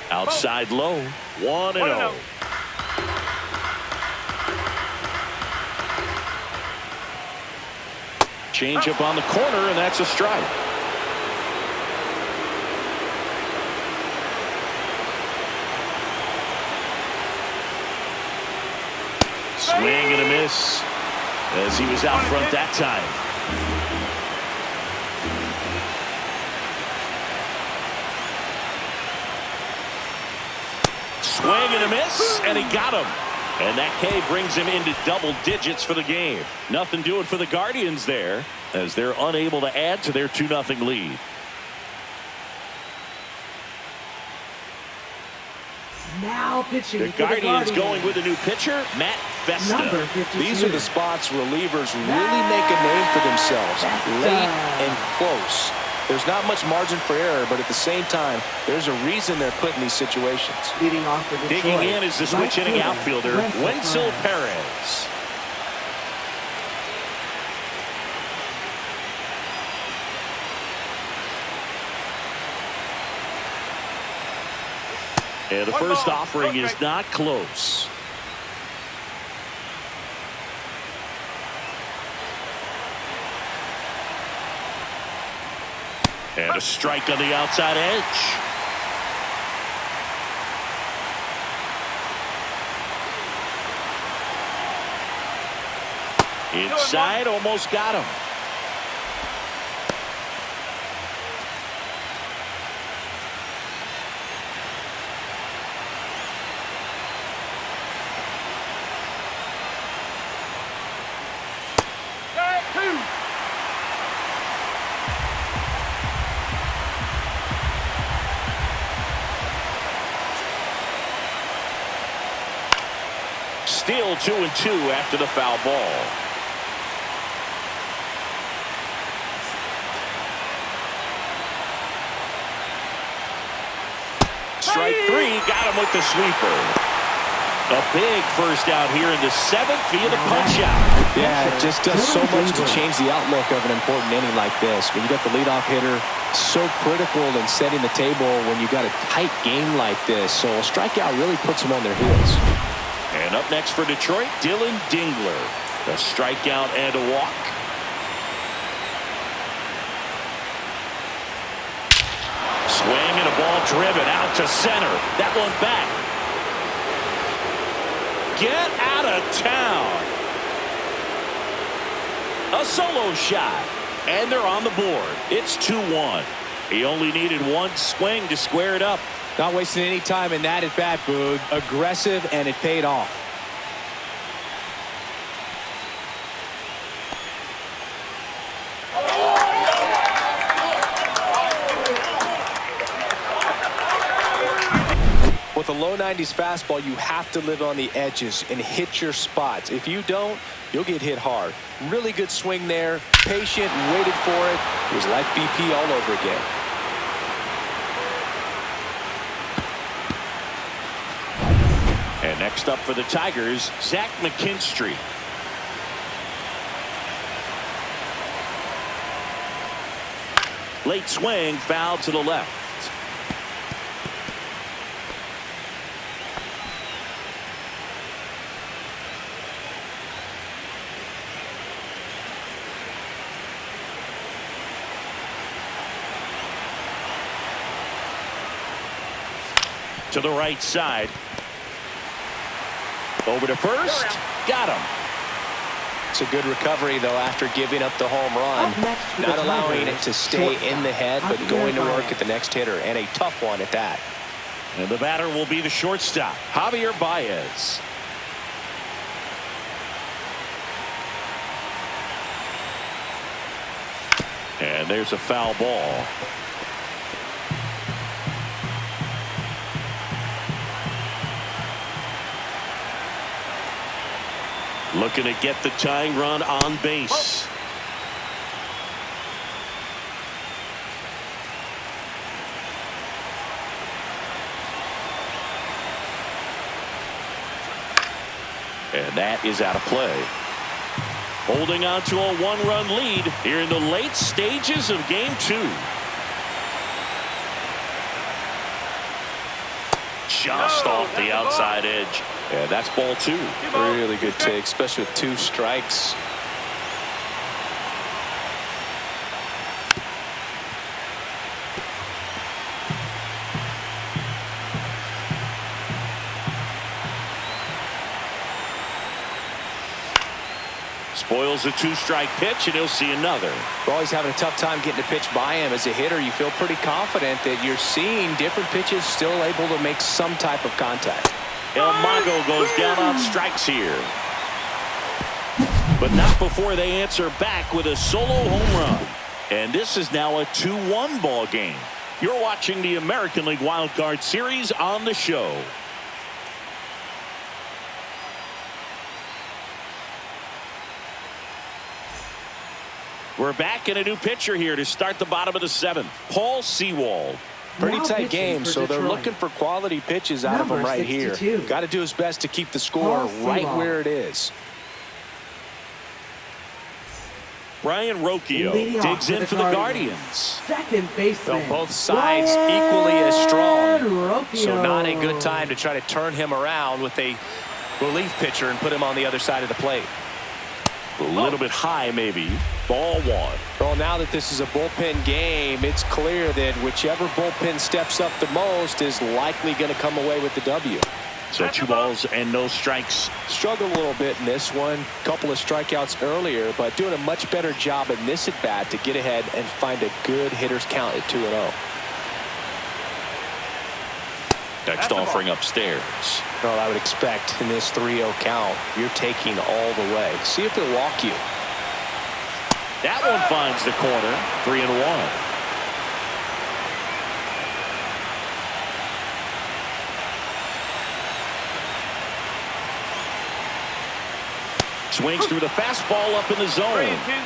Outside low, 1-0. Change up on the corner, and that's a strike. Swing and a miss as he was out front that time. Swing and a miss, and he got him. And that K brings him into double digits for the game. Nothing doing for the Guardians there as they're unable to add to their 2-0 lead. Now pitching. The Guardians going with a new pitcher, Matt Festa. These are the spots relievers really make a name for themselves. Late and close. There's not much margin for error, but at the same time, there's a reason they're put in these situations. Leading off for Detroit. Digging in is the switch hitting outfielder, Wenzel Perez. And the first offering is not close. And a strike on the outside edge. Inside, almost got him. Still 2-2 after the foul ball. Strike 3, got him with the sweeper. A big first out here in the 7th via the punch out. Yeah, it just does so much to change the outlook of an important inning like this. When you got the leadoff hitter, so critical in setting the table when you got a tight game like this. So a strikeout really puts them on their heels. And up next for Detroit, Dylan Dingler. A strikeout and a walk. Swing and a ball driven out to center. That one back. Get out of town. A solo shot. And they're on the board. It's 2-1. He only needed one swing to square it up. Not wasting any time in that at bat, Boog. Aggressive, and it paid off. With a low 90s fastball, you have to live on the edges and hit your spots. If you don't, you'll get hit hard. Really good swing there. Patient, waited for it. It was like BP all over again. And next Next up for the Tigers, Zach McKinstry. Late swing, foul to the left. To the right side. Over to first. Got him. It's a good recovery, though, after giving up the home run. Not allowing it to stay in the head, but going to work at the next hitter, and a tough one at that. And the batter will be the shortstop, Javier Baez. And there's a foul ball. Looking to get the tying run on base. And that is out of play. Holding on to a one-run lead here in the late stages of game 2. Just off the outside edge. Yeah, that's ball 2. Really good take, especially with 2 strikes. Spoils a 2-strike pitch, and he'll see another. We're always having a tough time getting a pitch by him. As a hitter, you feel pretty confident that you're seeing different pitches still able to make some type of contact. El Mago goes down on strikes here. But not before they answer back with a solo home run. And this is now a 2-1 ball game. You're watching the American League Wild Card Series on the show. We're back in a new pitcher here to start the bottom of the 7th. Paul Sewald. Pretty tight game, so they're looking for quality pitches out of him right here. Got to do his best to keep the score right where it is. Brian Rocchio digs in for the Guardians. Second baseman. So both sides equally as strong. So not a good time to try to turn him around with a relief pitcher and put him on the other side of the plate. A little bit high, maybe. Ball 1. Well, now that this is a bullpen game, it's clear that whichever bullpen steps up the most is likely going to come away with the W. So 2 balls and no strikes. Struggled a little bit in this one. Couple of strikeouts earlier, but doing a much better job in this at-bat to get ahead and find a good hitter's count at 2-0. Next offering upstairs. Well, I would expect in this 3-0 count, you're taking all the way. See if he'll walk you. That one finds the corner. 3-1. Swings through the fastball up in the zone. 3-2.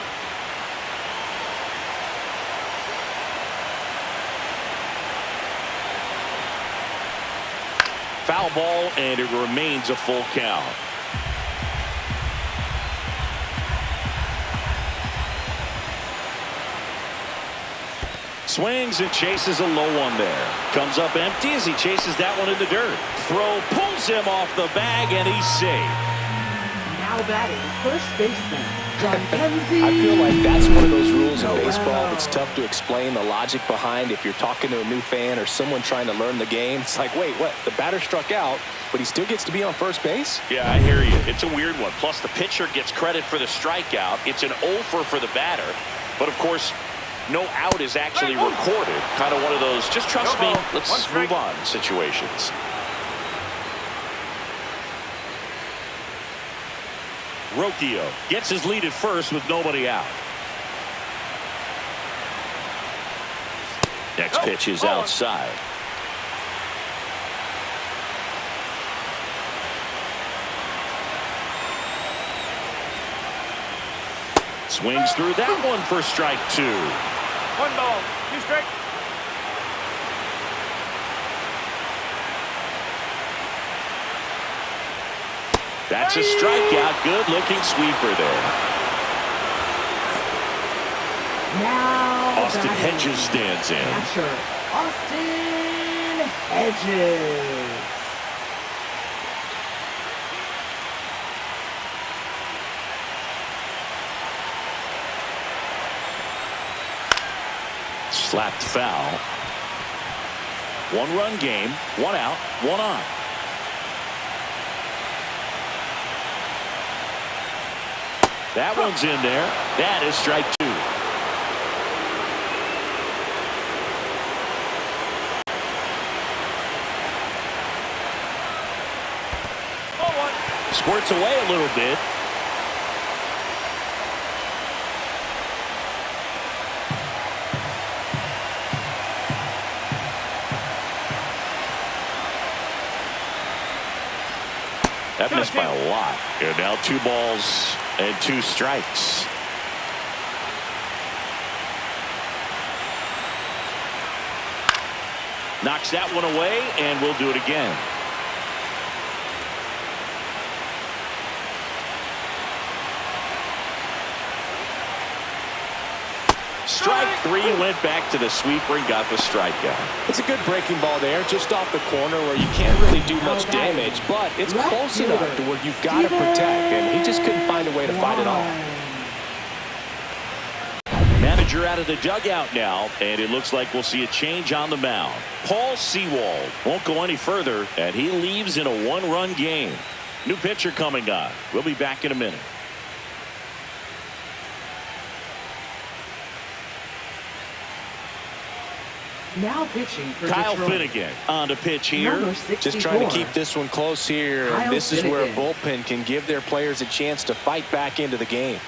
Foul ball, and it remains a full count. Swings and chases a low one there. Comes up empty as he chases that one in the dirt. Throw pulls him off the bag, and he's safe. Now batting first baseman, John Kenzie. I feel like that's one of those rules in baseball that's tough to explain the logic behind. If you're talking to a new fan or someone trying to learn the game, it's like, wait, what? The batter struck out, but he still gets to be on first base? Yeah, I hear you. It's a weird one. Plus, the pitcher gets credit for the strikeout. It's an offer for the batter. But, of course, no out is actually recorded. Kind of one of those, just trust me, let's move on situations. Rocchio gets his lead at first with nobody out. Next pitch is outside. Swings through that one for strike 2. 1 ball, 2 strikes. That's a strikeout. Good-looking sweeper there. Now Austin batting. Hedges stands in. Catcher, Austin Hedges. Slapped foul. One-run game. One out. One on. That one's in there. That is strike two. Squirts away a little bit. That missed by a lot. And now 2 balls and 2 strikes. Knocks that one away, and we'll do it again. Strike 3, went back to the sweeper and got the strikeout. It's a good breaking ball there, just off the corner where you can't really do much damage, but it's close enough to where you've got to protect, and he just couldn't find a way to fight it off. Manager out of the dugout now, and it looks like we'll see a change on the mound. Paul Sewald won't go any further, and he leaves in a 1-run game. New pitcher coming on. We'll be back in a minute. Now pitching for Kyle Detroit. Finnegan on to pitch here. Number Just trying to 64. keep this one close here. Kyle And this is where a Finnegan. bullpen can give their players a chance to fight back into the game.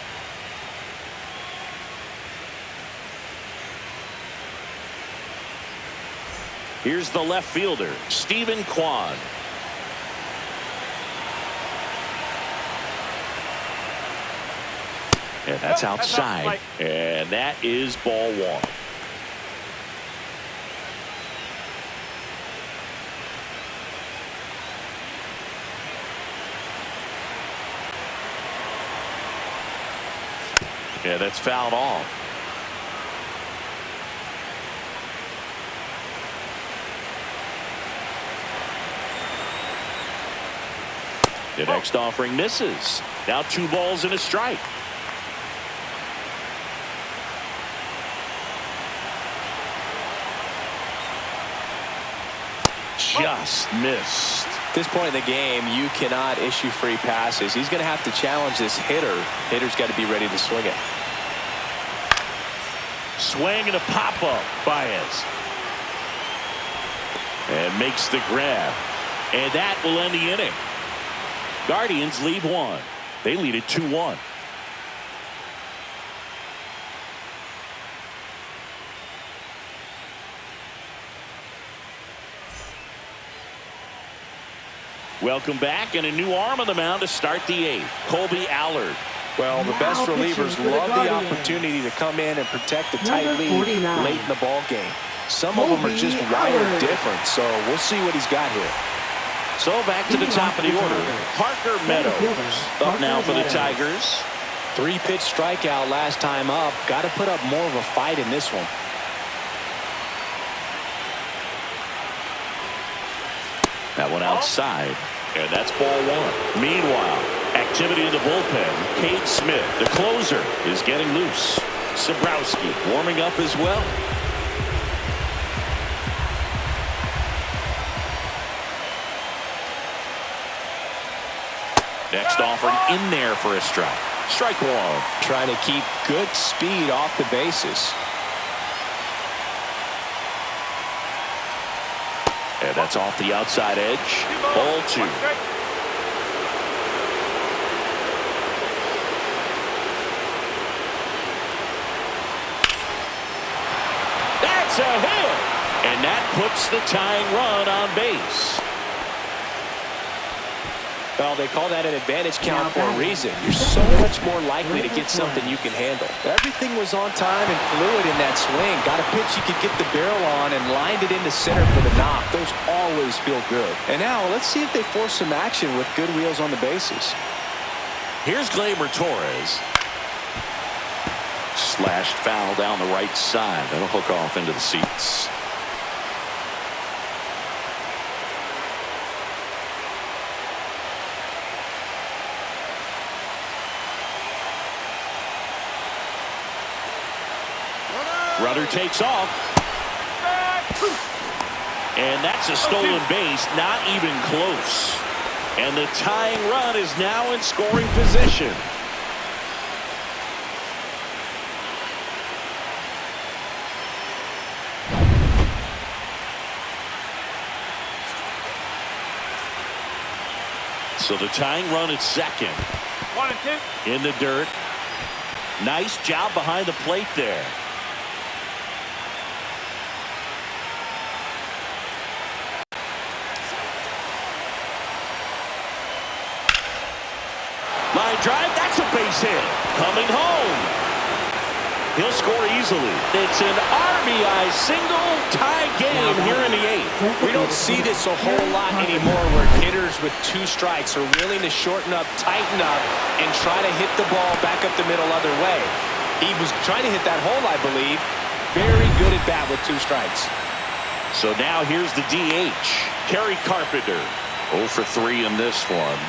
Here's the left fielder, Stephen Kwan. And that's outside. And that is ball 1. Yeah, that's fouled off. The next offering misses. Now 2 balls and a strike. Just missed. At this point in the game, you cannot issue free passes. He's going to have to challenge this hitter. Hitter's got to be ready to swing it. Swing and a pop-up. Baez. And makes the grab. And that will end the inning. Guardians lead 1. They lead it 2-1. Welcome back, and a new arm on the mound to start the 8th. Colby Allard. Well, the best relievers love the opportunity to come in and protect a tight lead 49. late in the ball game. Some of them are just wired different, so we'll see what he's got here. So back to the top of the order. Parker Meadows up now for the Tigers. 3-pitch strikeout last time up. Got to put up more of a fight in this one. That one outside, and that's ball 1. Meanwhile, activity in the bullpen. Cade Smith, the closer, is getting loose. Sabrowski warming up as well. Next offering in there for a strike. Strike 1. Trying to keep good speed off the bases. And that's off the outside edge. Ball 2. That's a hit. And that puts the tying run on base. NFL, they call that an advantage count for a reason. You're so much more likely to get something you can handle. Everything was on time and fluid in that swing. Got a pitch you could get the barrel on and lined it into center for the knock. Those always feel good. And now let's see if they force some action with good wheels on the bases. Here's Gleyber Torres. Slashed foul down the right side. That'll hook off into the seats. Runner takes off. And that's a stolen base, not even close. And the tying run is now in scoring position. So the tying run at second. 1 and 2. In the dirt. Nice job behind the plate there. Line drive, that's a base hit. Coming home. He'll score easily. It's an RBI single tie game here in the 8th. We don't see this a whole lot anymore where hitters with 2 strikes are willing to shorten up, tighten up, and try to hit the ball back up the middle other way. He was trying to hit that hole, I believe. Very good at bat with 2 strikes. So now here's the DH, Kerry Carpenter. 0 for 3 in this one.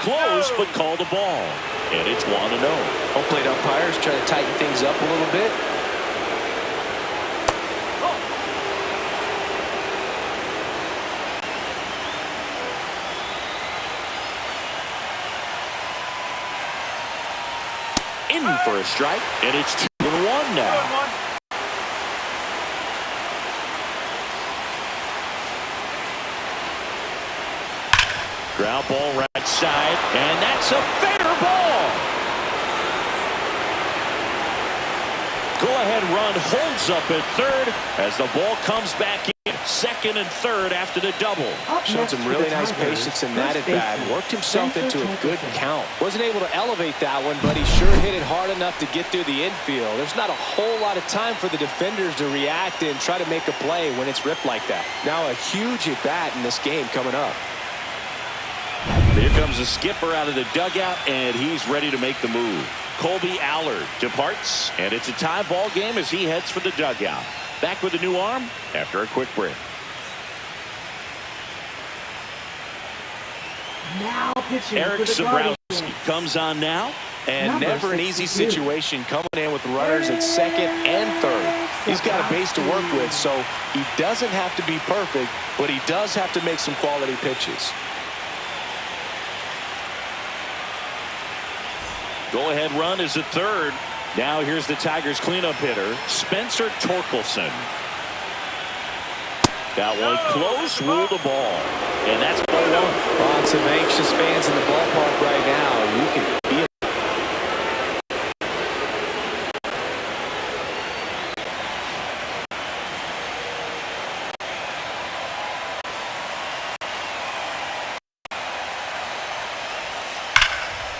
Close, but called a ball. And it's 1-0. Home plate umpires try to tighten things up a little bit. In for a strike, and it's 2-1 now. Ground ball right side, and that's a fair ball. Go-ahead run holds up at third as the ball comes back in. Second and third after the double. Showed some really nice patience in that at bat. Worked himself into a good count. Wasn't able to elevate that one, but he sure hit it hard enough to get through the infield. There's not a whole lot of time for the defenders to react and try to make a play when it's ripped like that. Now a huge at bat in this game coming up. Here comes the skipper out of the dugout, and he's ready to make the move. Colby Allard departs, and it's a tie ball game as he heads for the dugout. Back with a new arm after a quick break. Now pitching Eric for the Sabrowski Guardians. comes on now. And never an easy situation coming in with runners at second and third. He's got a base to work with, so he doesn't have to be perfect, but he does have to make some quality pitches. Go-ahead run is at third. Now here's the Tigers cleanup hitter, Spencer Torkelson. That one close, ruled the ball. And that's ball 1. Lots of anxious fans in the ballpark right now. You can feel it.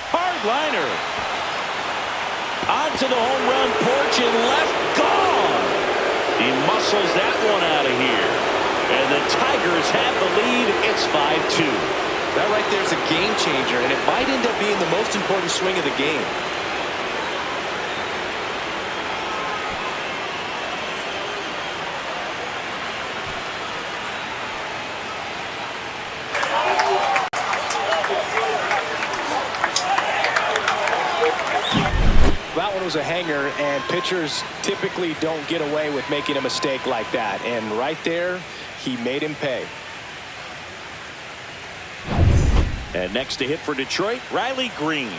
Hard liner. Onto the home run porch and left, gone. He muscles that one out of here. And the Tigers have the lead. It's 5-2. That right there is a game changer, and it might end up being the most important swing of the game. That one was a hanger, and pitchers typically don't get away with making a mistake like that. And right there, he made him pay. And next to hit for Detroit, Riley Green.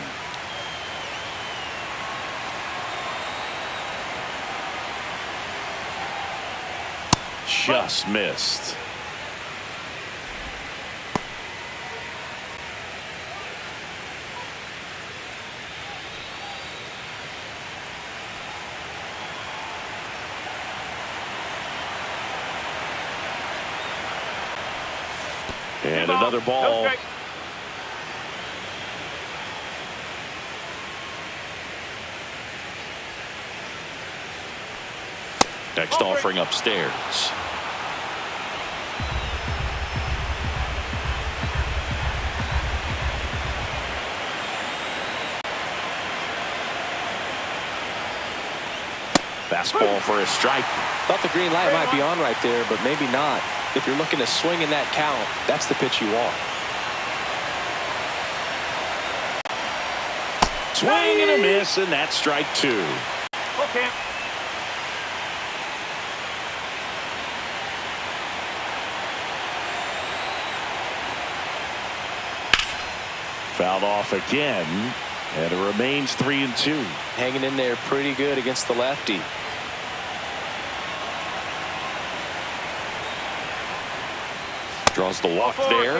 Just missed. And another ball. No strike. Next offering upstairs. Fastball for a strike. Thought the green light might be on right there, but maybe not. If you're looking to swing in that count, that's the pitch you want. Swing and a miss, and that's strike two. Okay. Fouled off again, and it remains 3-2. Hanging in there pretty good against the lefty. Draws the walk there.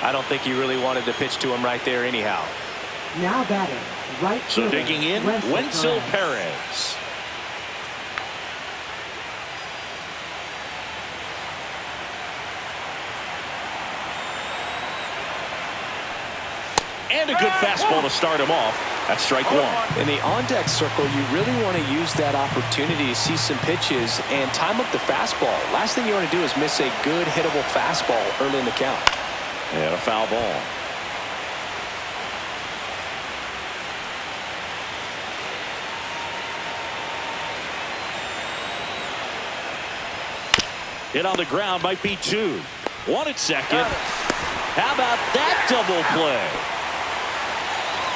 I don't think he really wanted to pitch to him right there anyhow. Now batting, right So fielder, digging in, Wenzel Perez. And a good fastball to start him off. That's strike one. In the on-deck circle, you really want to use that opportunity to see some pitches and time up the fastball. Last thing you want to do is miss a good hittable fastball early in the count. And a foul ball. Hit on the ground might be two. One at second. How about that double play?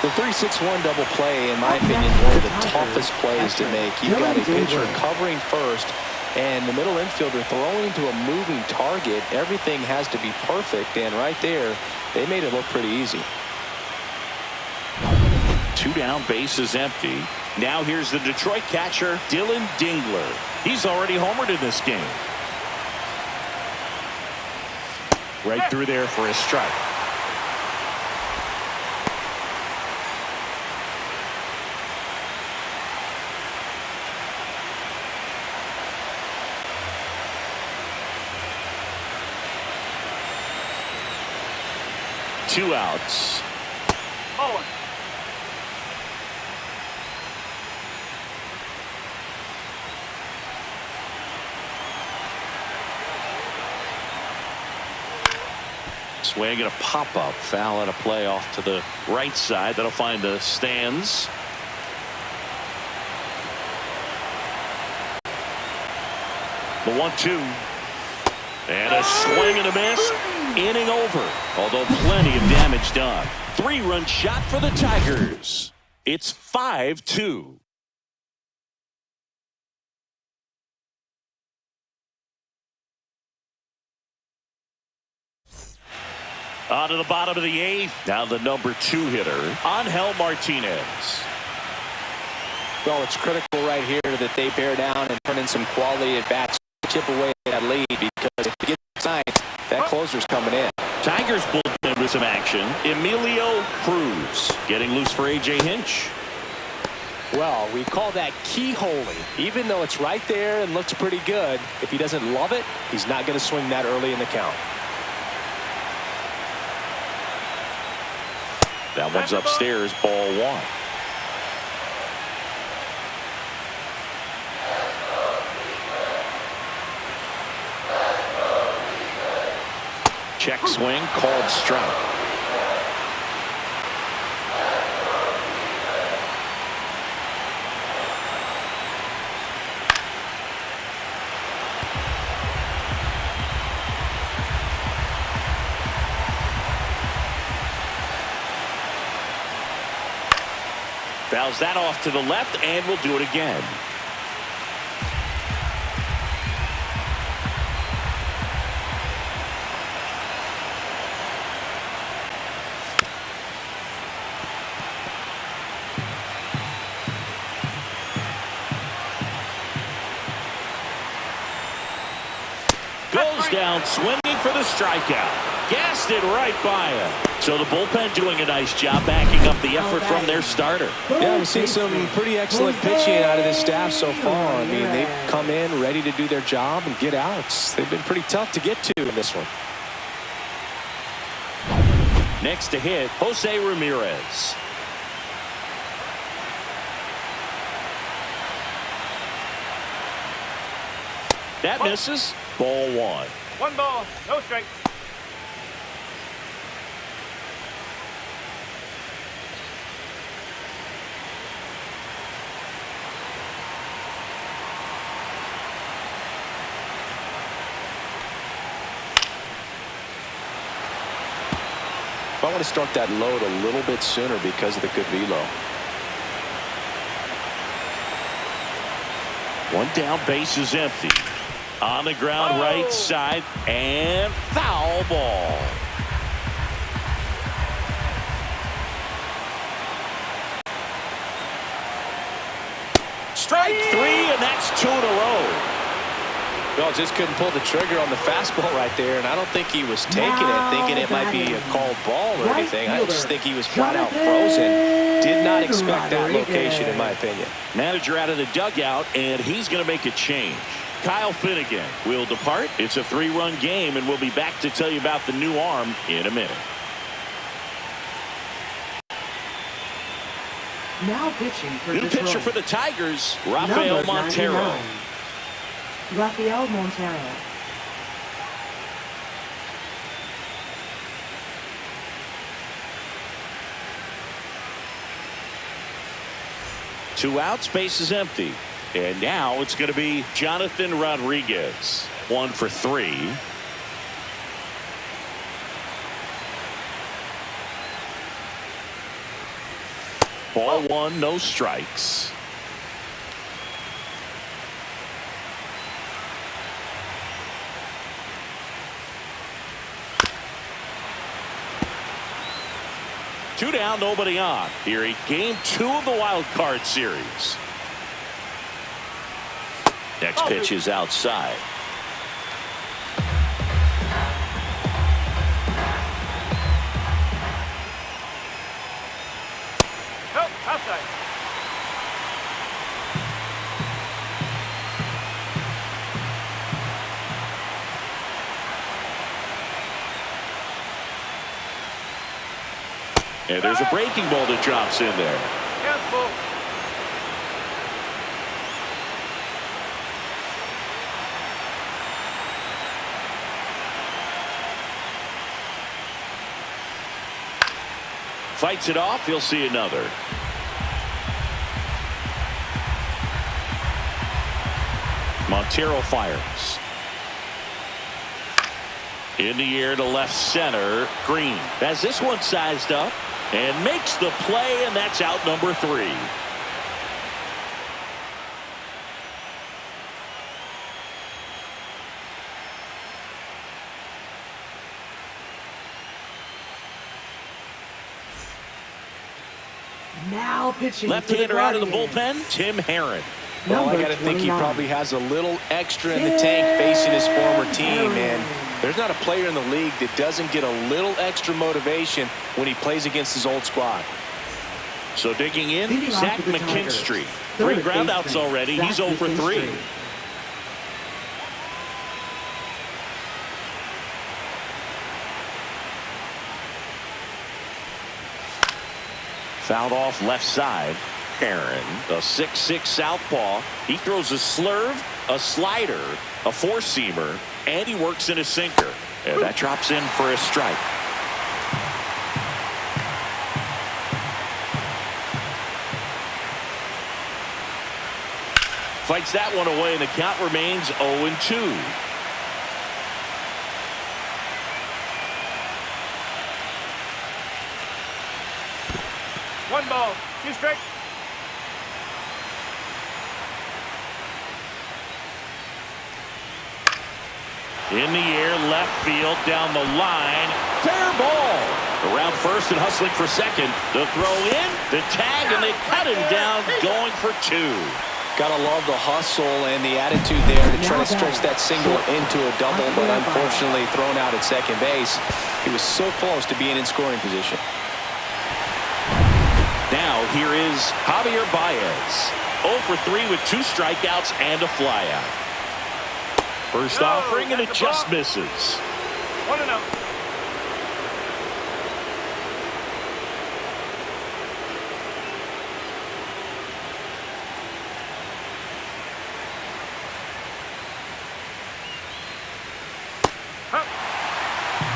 The 3-6-1 double play, in my opinion, one of the toughest plays to make. You've got a pitcher covering first, and the middle infielder throwing to a moving target. Everything has to be perfect, and right there, they made it look pretty easy. Two down, base is empty. Now here's the Detroit catcher, Dylan Dingler. He's already homered in this game. Right through there for a strike. Two outs. Owen. Swing and a pop-up. Foul and a play off to the right side. That'll find the stands. The 1-2. And a swing and a miss. Inning over. Although plenty of damage done. 3-run shot for the Tigers. It's 5-2. On to the bottom of the eighth. Now the number 2 hitter, Angel Martinez. Well, it's critical right here that they bear down and turn in some quality at bats, chip away that lead, because if it gets nice, that closer's coming in. Tigers bullpen with some action. Emilio Cruz getting loose for A.J. Hinch. Well, we call that keyholing. Even though it's right there and looks pretty good, if he doesn't love it, he's not going to swing that early in the count. That one's upstairs, ball one. Check swing, called strike. Fouls that off to the left, and we'll do it again. Goes down swinging for the strikeout. Gassed it right by him. So the bullpen doing a nice job backing up the effort from their starter. Yeah, we've seen some pretty excellent pitching out of this staff so far. I mean, they've come in ready to do their job and get outs. They've been pretty tough to get to in this one. Next to hit, Jose Ramirez. That misses. Ball one. 1 ball, no strike. I want to start that load a little bit sooner because of the good velo. One down, base is empty. On the ground, right side, and foul ball. Strike three, and that's 2 in a row. No, just couldn't pull the trigger on the fastball right there, and I don't think he was taking it thinking it might be a called ball or anything. I just think he was flat out frozen. Did not expect that location, in my opinion. Manager out of the dugout, and he's going to make a change. Kyle Finnegan will depart. It's a 3-run game, and we'll be back to tell you about the new arm in a minute. Now pitching for New Detroit. pitcher for the Tigers, Rafael Number Montero. 99. Rafael Montero. Two outs, base is empty. And now it's going to be Jonathan Rodriguez. 1 for 3. Ball one, no strikes. Two down, nobody on. Here in game 2 of the wild card series. Next pitch is outside. Nope, outside. And there's a breaking ball that drops in there. Careful. Fights it off. He'll see another. Montero fires. In the air to left center. Green has this one sized up and makes the play, and that's out number 3. Now pitching. Left-hander out of the bullpen, Tim Herron. Well, I got to think he probably has a little extra in the tank facing his former team, and there's not a player in the league that doesn't get a little extra motivation when he plays against his old squad. So digging in, Zach McKinstry. 3 groundouts already. He's 0 for 3. Fouled off left side. Herron, a 6'6" southpaw. He throws a slurve, a slider, a 4-seamer, and he works in a sinker. And that drops in for a strike. Fights that one away, and the count remains 0-2. One ball, 2 strikes. In the air, left field, down the line. Fair ball. Around first and hustling for second. The throw in, the tag, and they cut him down, going for 2. Gotta love the hustle and the attitude there to try to stretch that single into a double, but unfortunately thrown out at second base. He was so close to being in scoring position. Now here is Javier Baez. 0 for 3 with 2 strikeouts and a flyout. First offering, and it just misses. 1-0.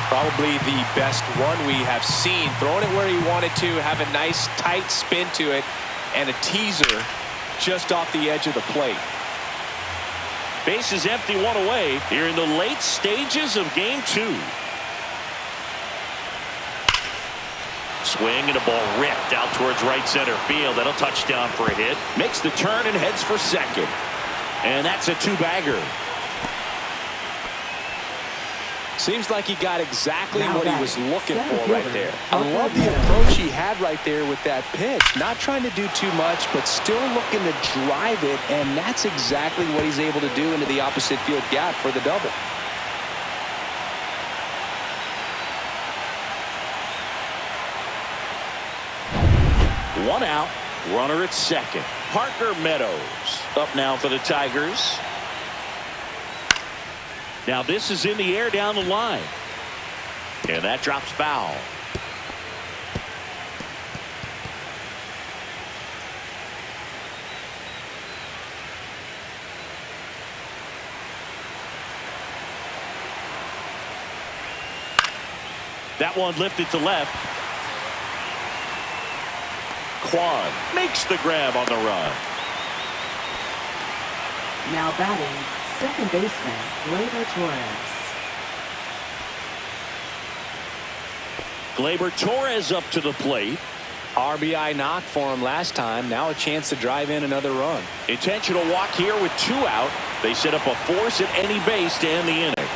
Probably the best one we have seen. Throwing it where he wanted to, have a nice tight spin to it, and a teaser just off the edge of the plate. Base is empty, 1 away here in the late stages of game 2. Swing, and a ball ripped out towards right center field. That'll touchdown for a hit. Makes the turn and heads for second. And that's a 2-bagger. Seems like he got exactly what he was looking for right there. I love the approach he had right there with that pitch. Not trying to do too much, but still looking to drive it, and that's exactly what he's able to do into the opposite field gap for the double. One out, runner at second. Parker Meadows up now for the Tigers. Now this is in the air down the line. And that drops foul. That one lifted to left. Quan makes the grab on the run. Now batting, second baseman, Gleyber Torres. Gleyber Torres up to the plate. RBI knock for him last time. Now a chance to drive in another run. Intentional walk here with 2 out. They set up a force at any base to end the inning.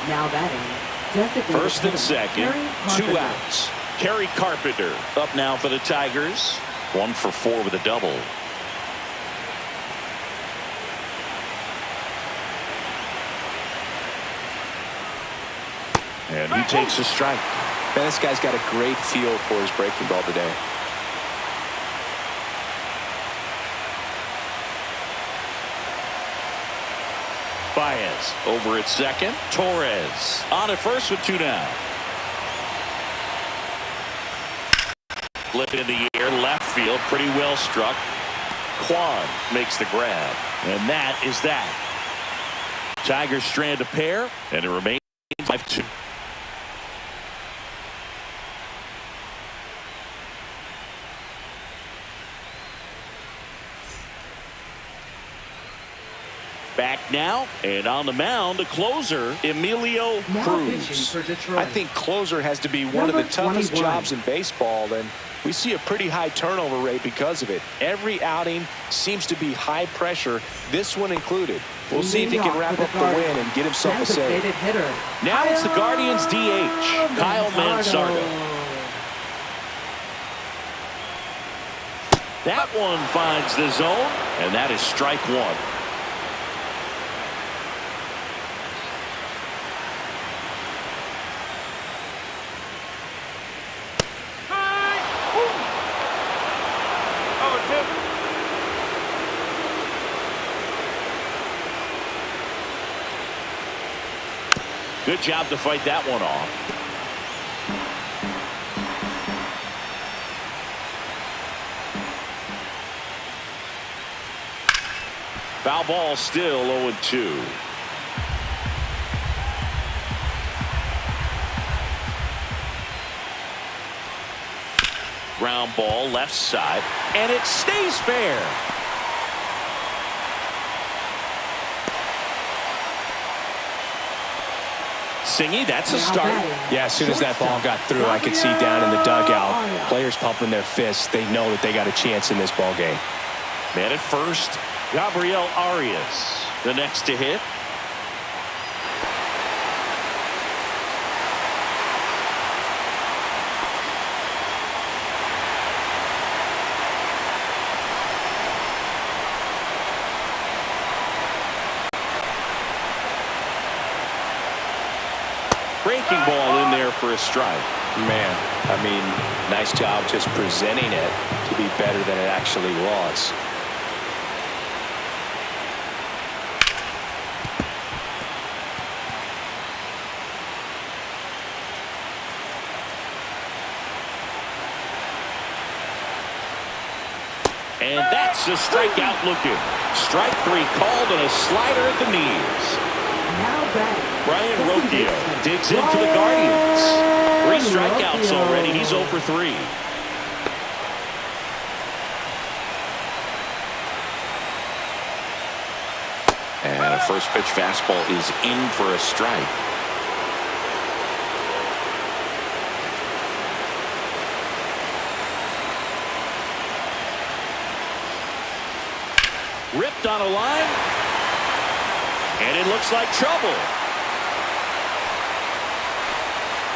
Now batting, designated First and hitter, second, Kerry 2 Carpenter. outs. Kerry Carpenter up now for the Tigers. 1 for 4 with a double. And he takes a strike. Man, this guy's got a great feel for his breaking ball today. Baez over at second. Torres on at first with 2 down. Lifted in the air, left field, pretty well struck. Quan makes the grab, and that is that. Tigers strand a pair, and it remains 5-2. Back now, and on the mound, the closer, Emilio Now pitching Cruz. for Detroit. I think closer has to be one of the Number toughest 21. jobs in baseball, and we see a pretty high turnover rate because of it. Every outing seems to be high pressure, this one included. We'll see if he can wrap up the win and get himself a save. Designated hitter, Now it's the Guardians' DH, Kyle Mansardo. That one finds the zone, and that is strike 1. Good job to fight that one off. Foul ball, still 0-2. Ground ball left side, and it stays fair. Singy, that's a start. Yeah, as soon as that ball got through, I could see down in the dugout, players pumping their fists. They know that they got a chance in this ball game. Man at first, Gabriel Arias, the next to hit. Breaking ball a strike. Man, I mean, nice job just presenting it to be better than it actually was. And that's a strikeout looking. Strike 3 called on a slider at the knees. Now batting. Brian Rocchio digs in for the Guardians. 3 strikeouts already. He's 0 for 3. And a first pitch fastball is in for a strike. Ripped on a line. And it looks like trouble.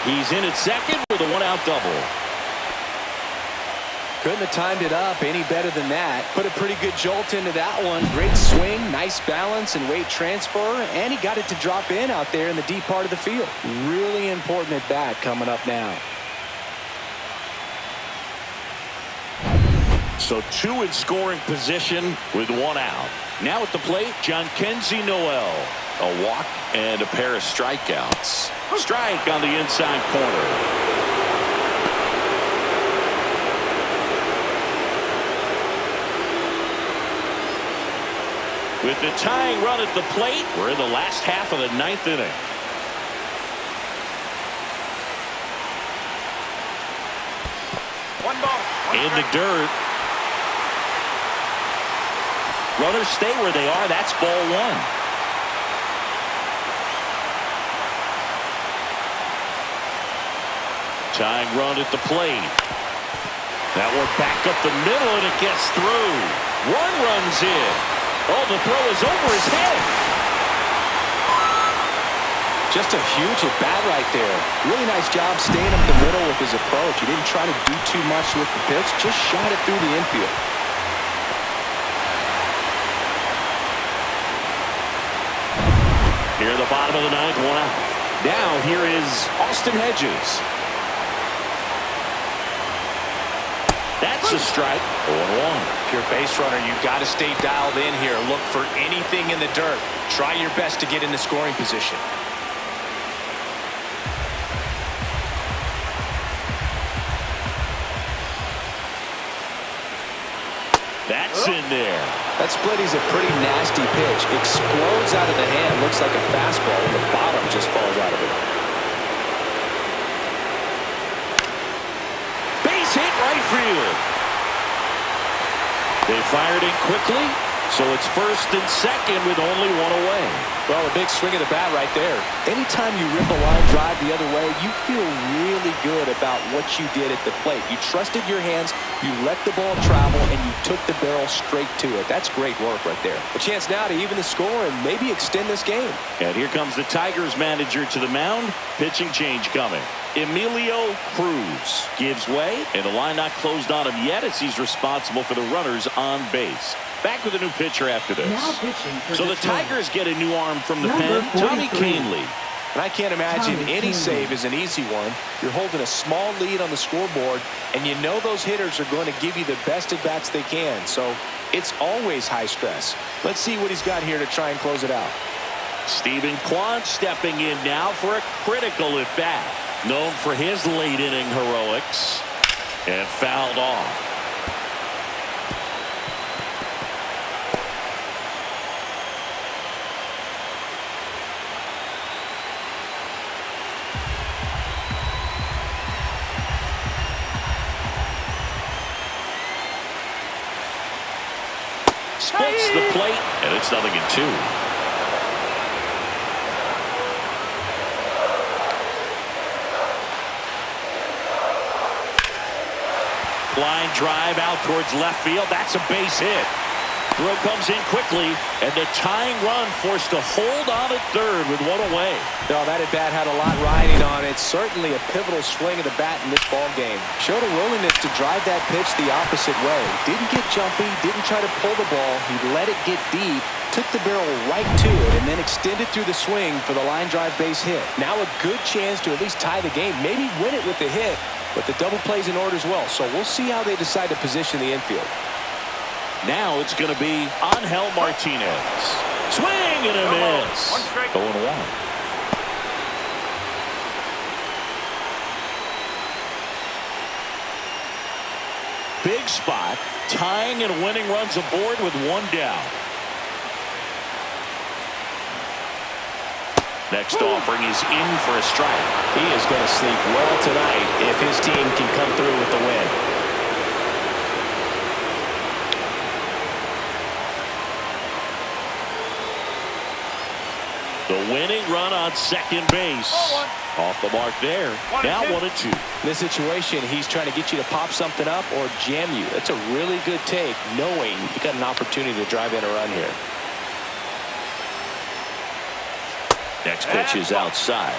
He's in at second with a 1-out double. Couldn't have timed it up any better than that. Put a pretty good jolt into that one. Great swing, nice balance and weight transfer, and he got it to drop in out there in the deep part of the field. Really important at bat coming up now. So 2 in scoring position with 1 out. Now at the plate, Jhonkensy Noel. A walk and a pair of strikeouts. Strike on the inside corner. With the tying run at the plate, we're in the last half of the 9th inning. One ball. One In the strike. dirt. Runners stay where they are. That's ball 1. Tying run at the plate. That one back up the middle, and it gets through. 1 runs in. Oh, the throw is over his head. Just a huge at bat right there. Really nice job staying up the middle with his approach. He didn't try to do too much with the pitch, just shot it through the infield. Here at the bottom of the 9th, 1 out. Now here is Austin Hedges. That's a strike. 0-1. If you're a base runner, you've got to stay dialed in here. Look for anything in the dirt. Try your best to get into scoring position. That's in there. That split is a pretty nasty pitch. Explodes out of the hand. Looks like a fastball, and the bottom just falls out of it. Base hit right field. They fired in quickly, so it's first and second with only 1 away. Well, a big swing of the bat right there. Anytime you rip a line drive the other way, you feel really good about what you did at the plate. You trusted your hands, you let the ball travel, and you took the barrel straight to it. That's great work right there. A chance now to even the score and maybe extend this game. And here comes the Tigers manager to the mound. Pitching change coming. Emilio Cruz gives way, and the line not closed on him yet as he's responsible for the runners on base. Back with a new pitcher after this. Now pitching for So the Detroit. Tigers get a new arm from the Number pen, Tommy 43. Kahnle. And I can't imagine Tommy any Kahnle. save is an easy one. You're holding a small lead on the scoreboard, and you know those hitters are going to give you the best at-bats they can. So it's always high stress. Let's see what he's got here to try and close it out. Stephen Kwan stepping in now for a critical at-bat. Known for his late-inning heroics. And fouled off. Splits the plate, and it's 0-2. Line drive out towards left field. That's a base hit. Throw comes in quickly, and the tying run forced to hold on at third with 1 away. No, that at-bat had a lot riding on it. Certainly a pivotal swing of the bat in this ball game. Showed a willingness to drive that pitch the opposite way. Didn't get jumpy, didn't try to pull the ball. He let it get deep to took the barrel right to it and then extended through the swing for the line drive base hit. Now a good chance to at least tie the game, maybe win it with the hit, but the double play's in order as well. So we'll see how they decide to position the infield. Now it's going to be Angel Martinez. Swing and a miss. 1 strike. 0-1. Big spot, tying and winning runs aboard with 1 down. Next offering is in for a strike. He is going to sleep well tonight if his team can come through with the win. The winning run on second base. Off the mark there. Now 1-2. In this situation, he's trying to get you to pop something up or jam you. That's a really good take, knowing you got an opportunity to drive in a run here. Next pitch is outside.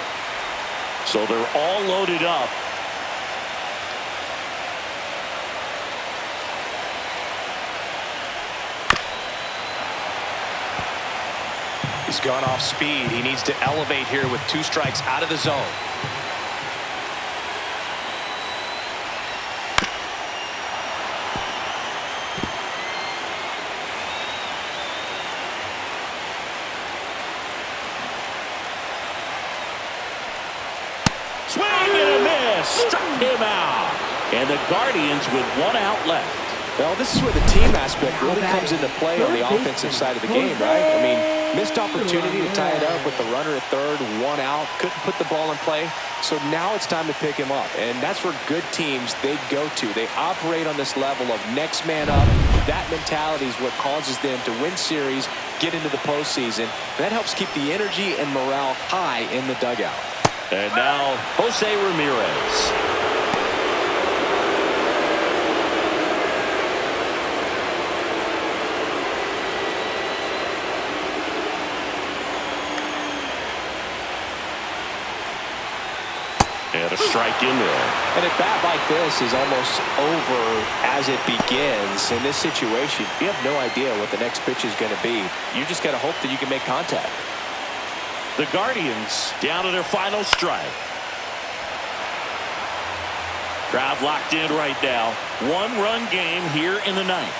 So they're all loaded up. He's gone off speed. He needs to elevate here with 2 strikes out of the zone. Swing and a miss. Struck him out. And the Guardians with 1 out left. Well, this is where the team aspect really comes into play on the offensive side of the game, right? I mean, missed opportunity to tie it up with the runner at third, 1 out, couldn't put the ball in play. So now it's time to pick him up, and that's where good teams, they go to. They operate on this level of next man up. That mentality is what causes them to win series, get into the postseason. That helps keep the energy and morale high in the dugout. And now Jose Ramirez. And a strike in there. And a bat like this is almost over as it begins. In this situation, you have no idea what the next pitch is going to be. You just got to hope that you can make contact. The Guardians down to their final strike. Crowd locked in right now. 1-run game here in the 9th.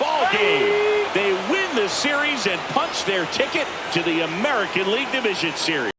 Ball game. They win the series and punch their ticket to the American League Division Series.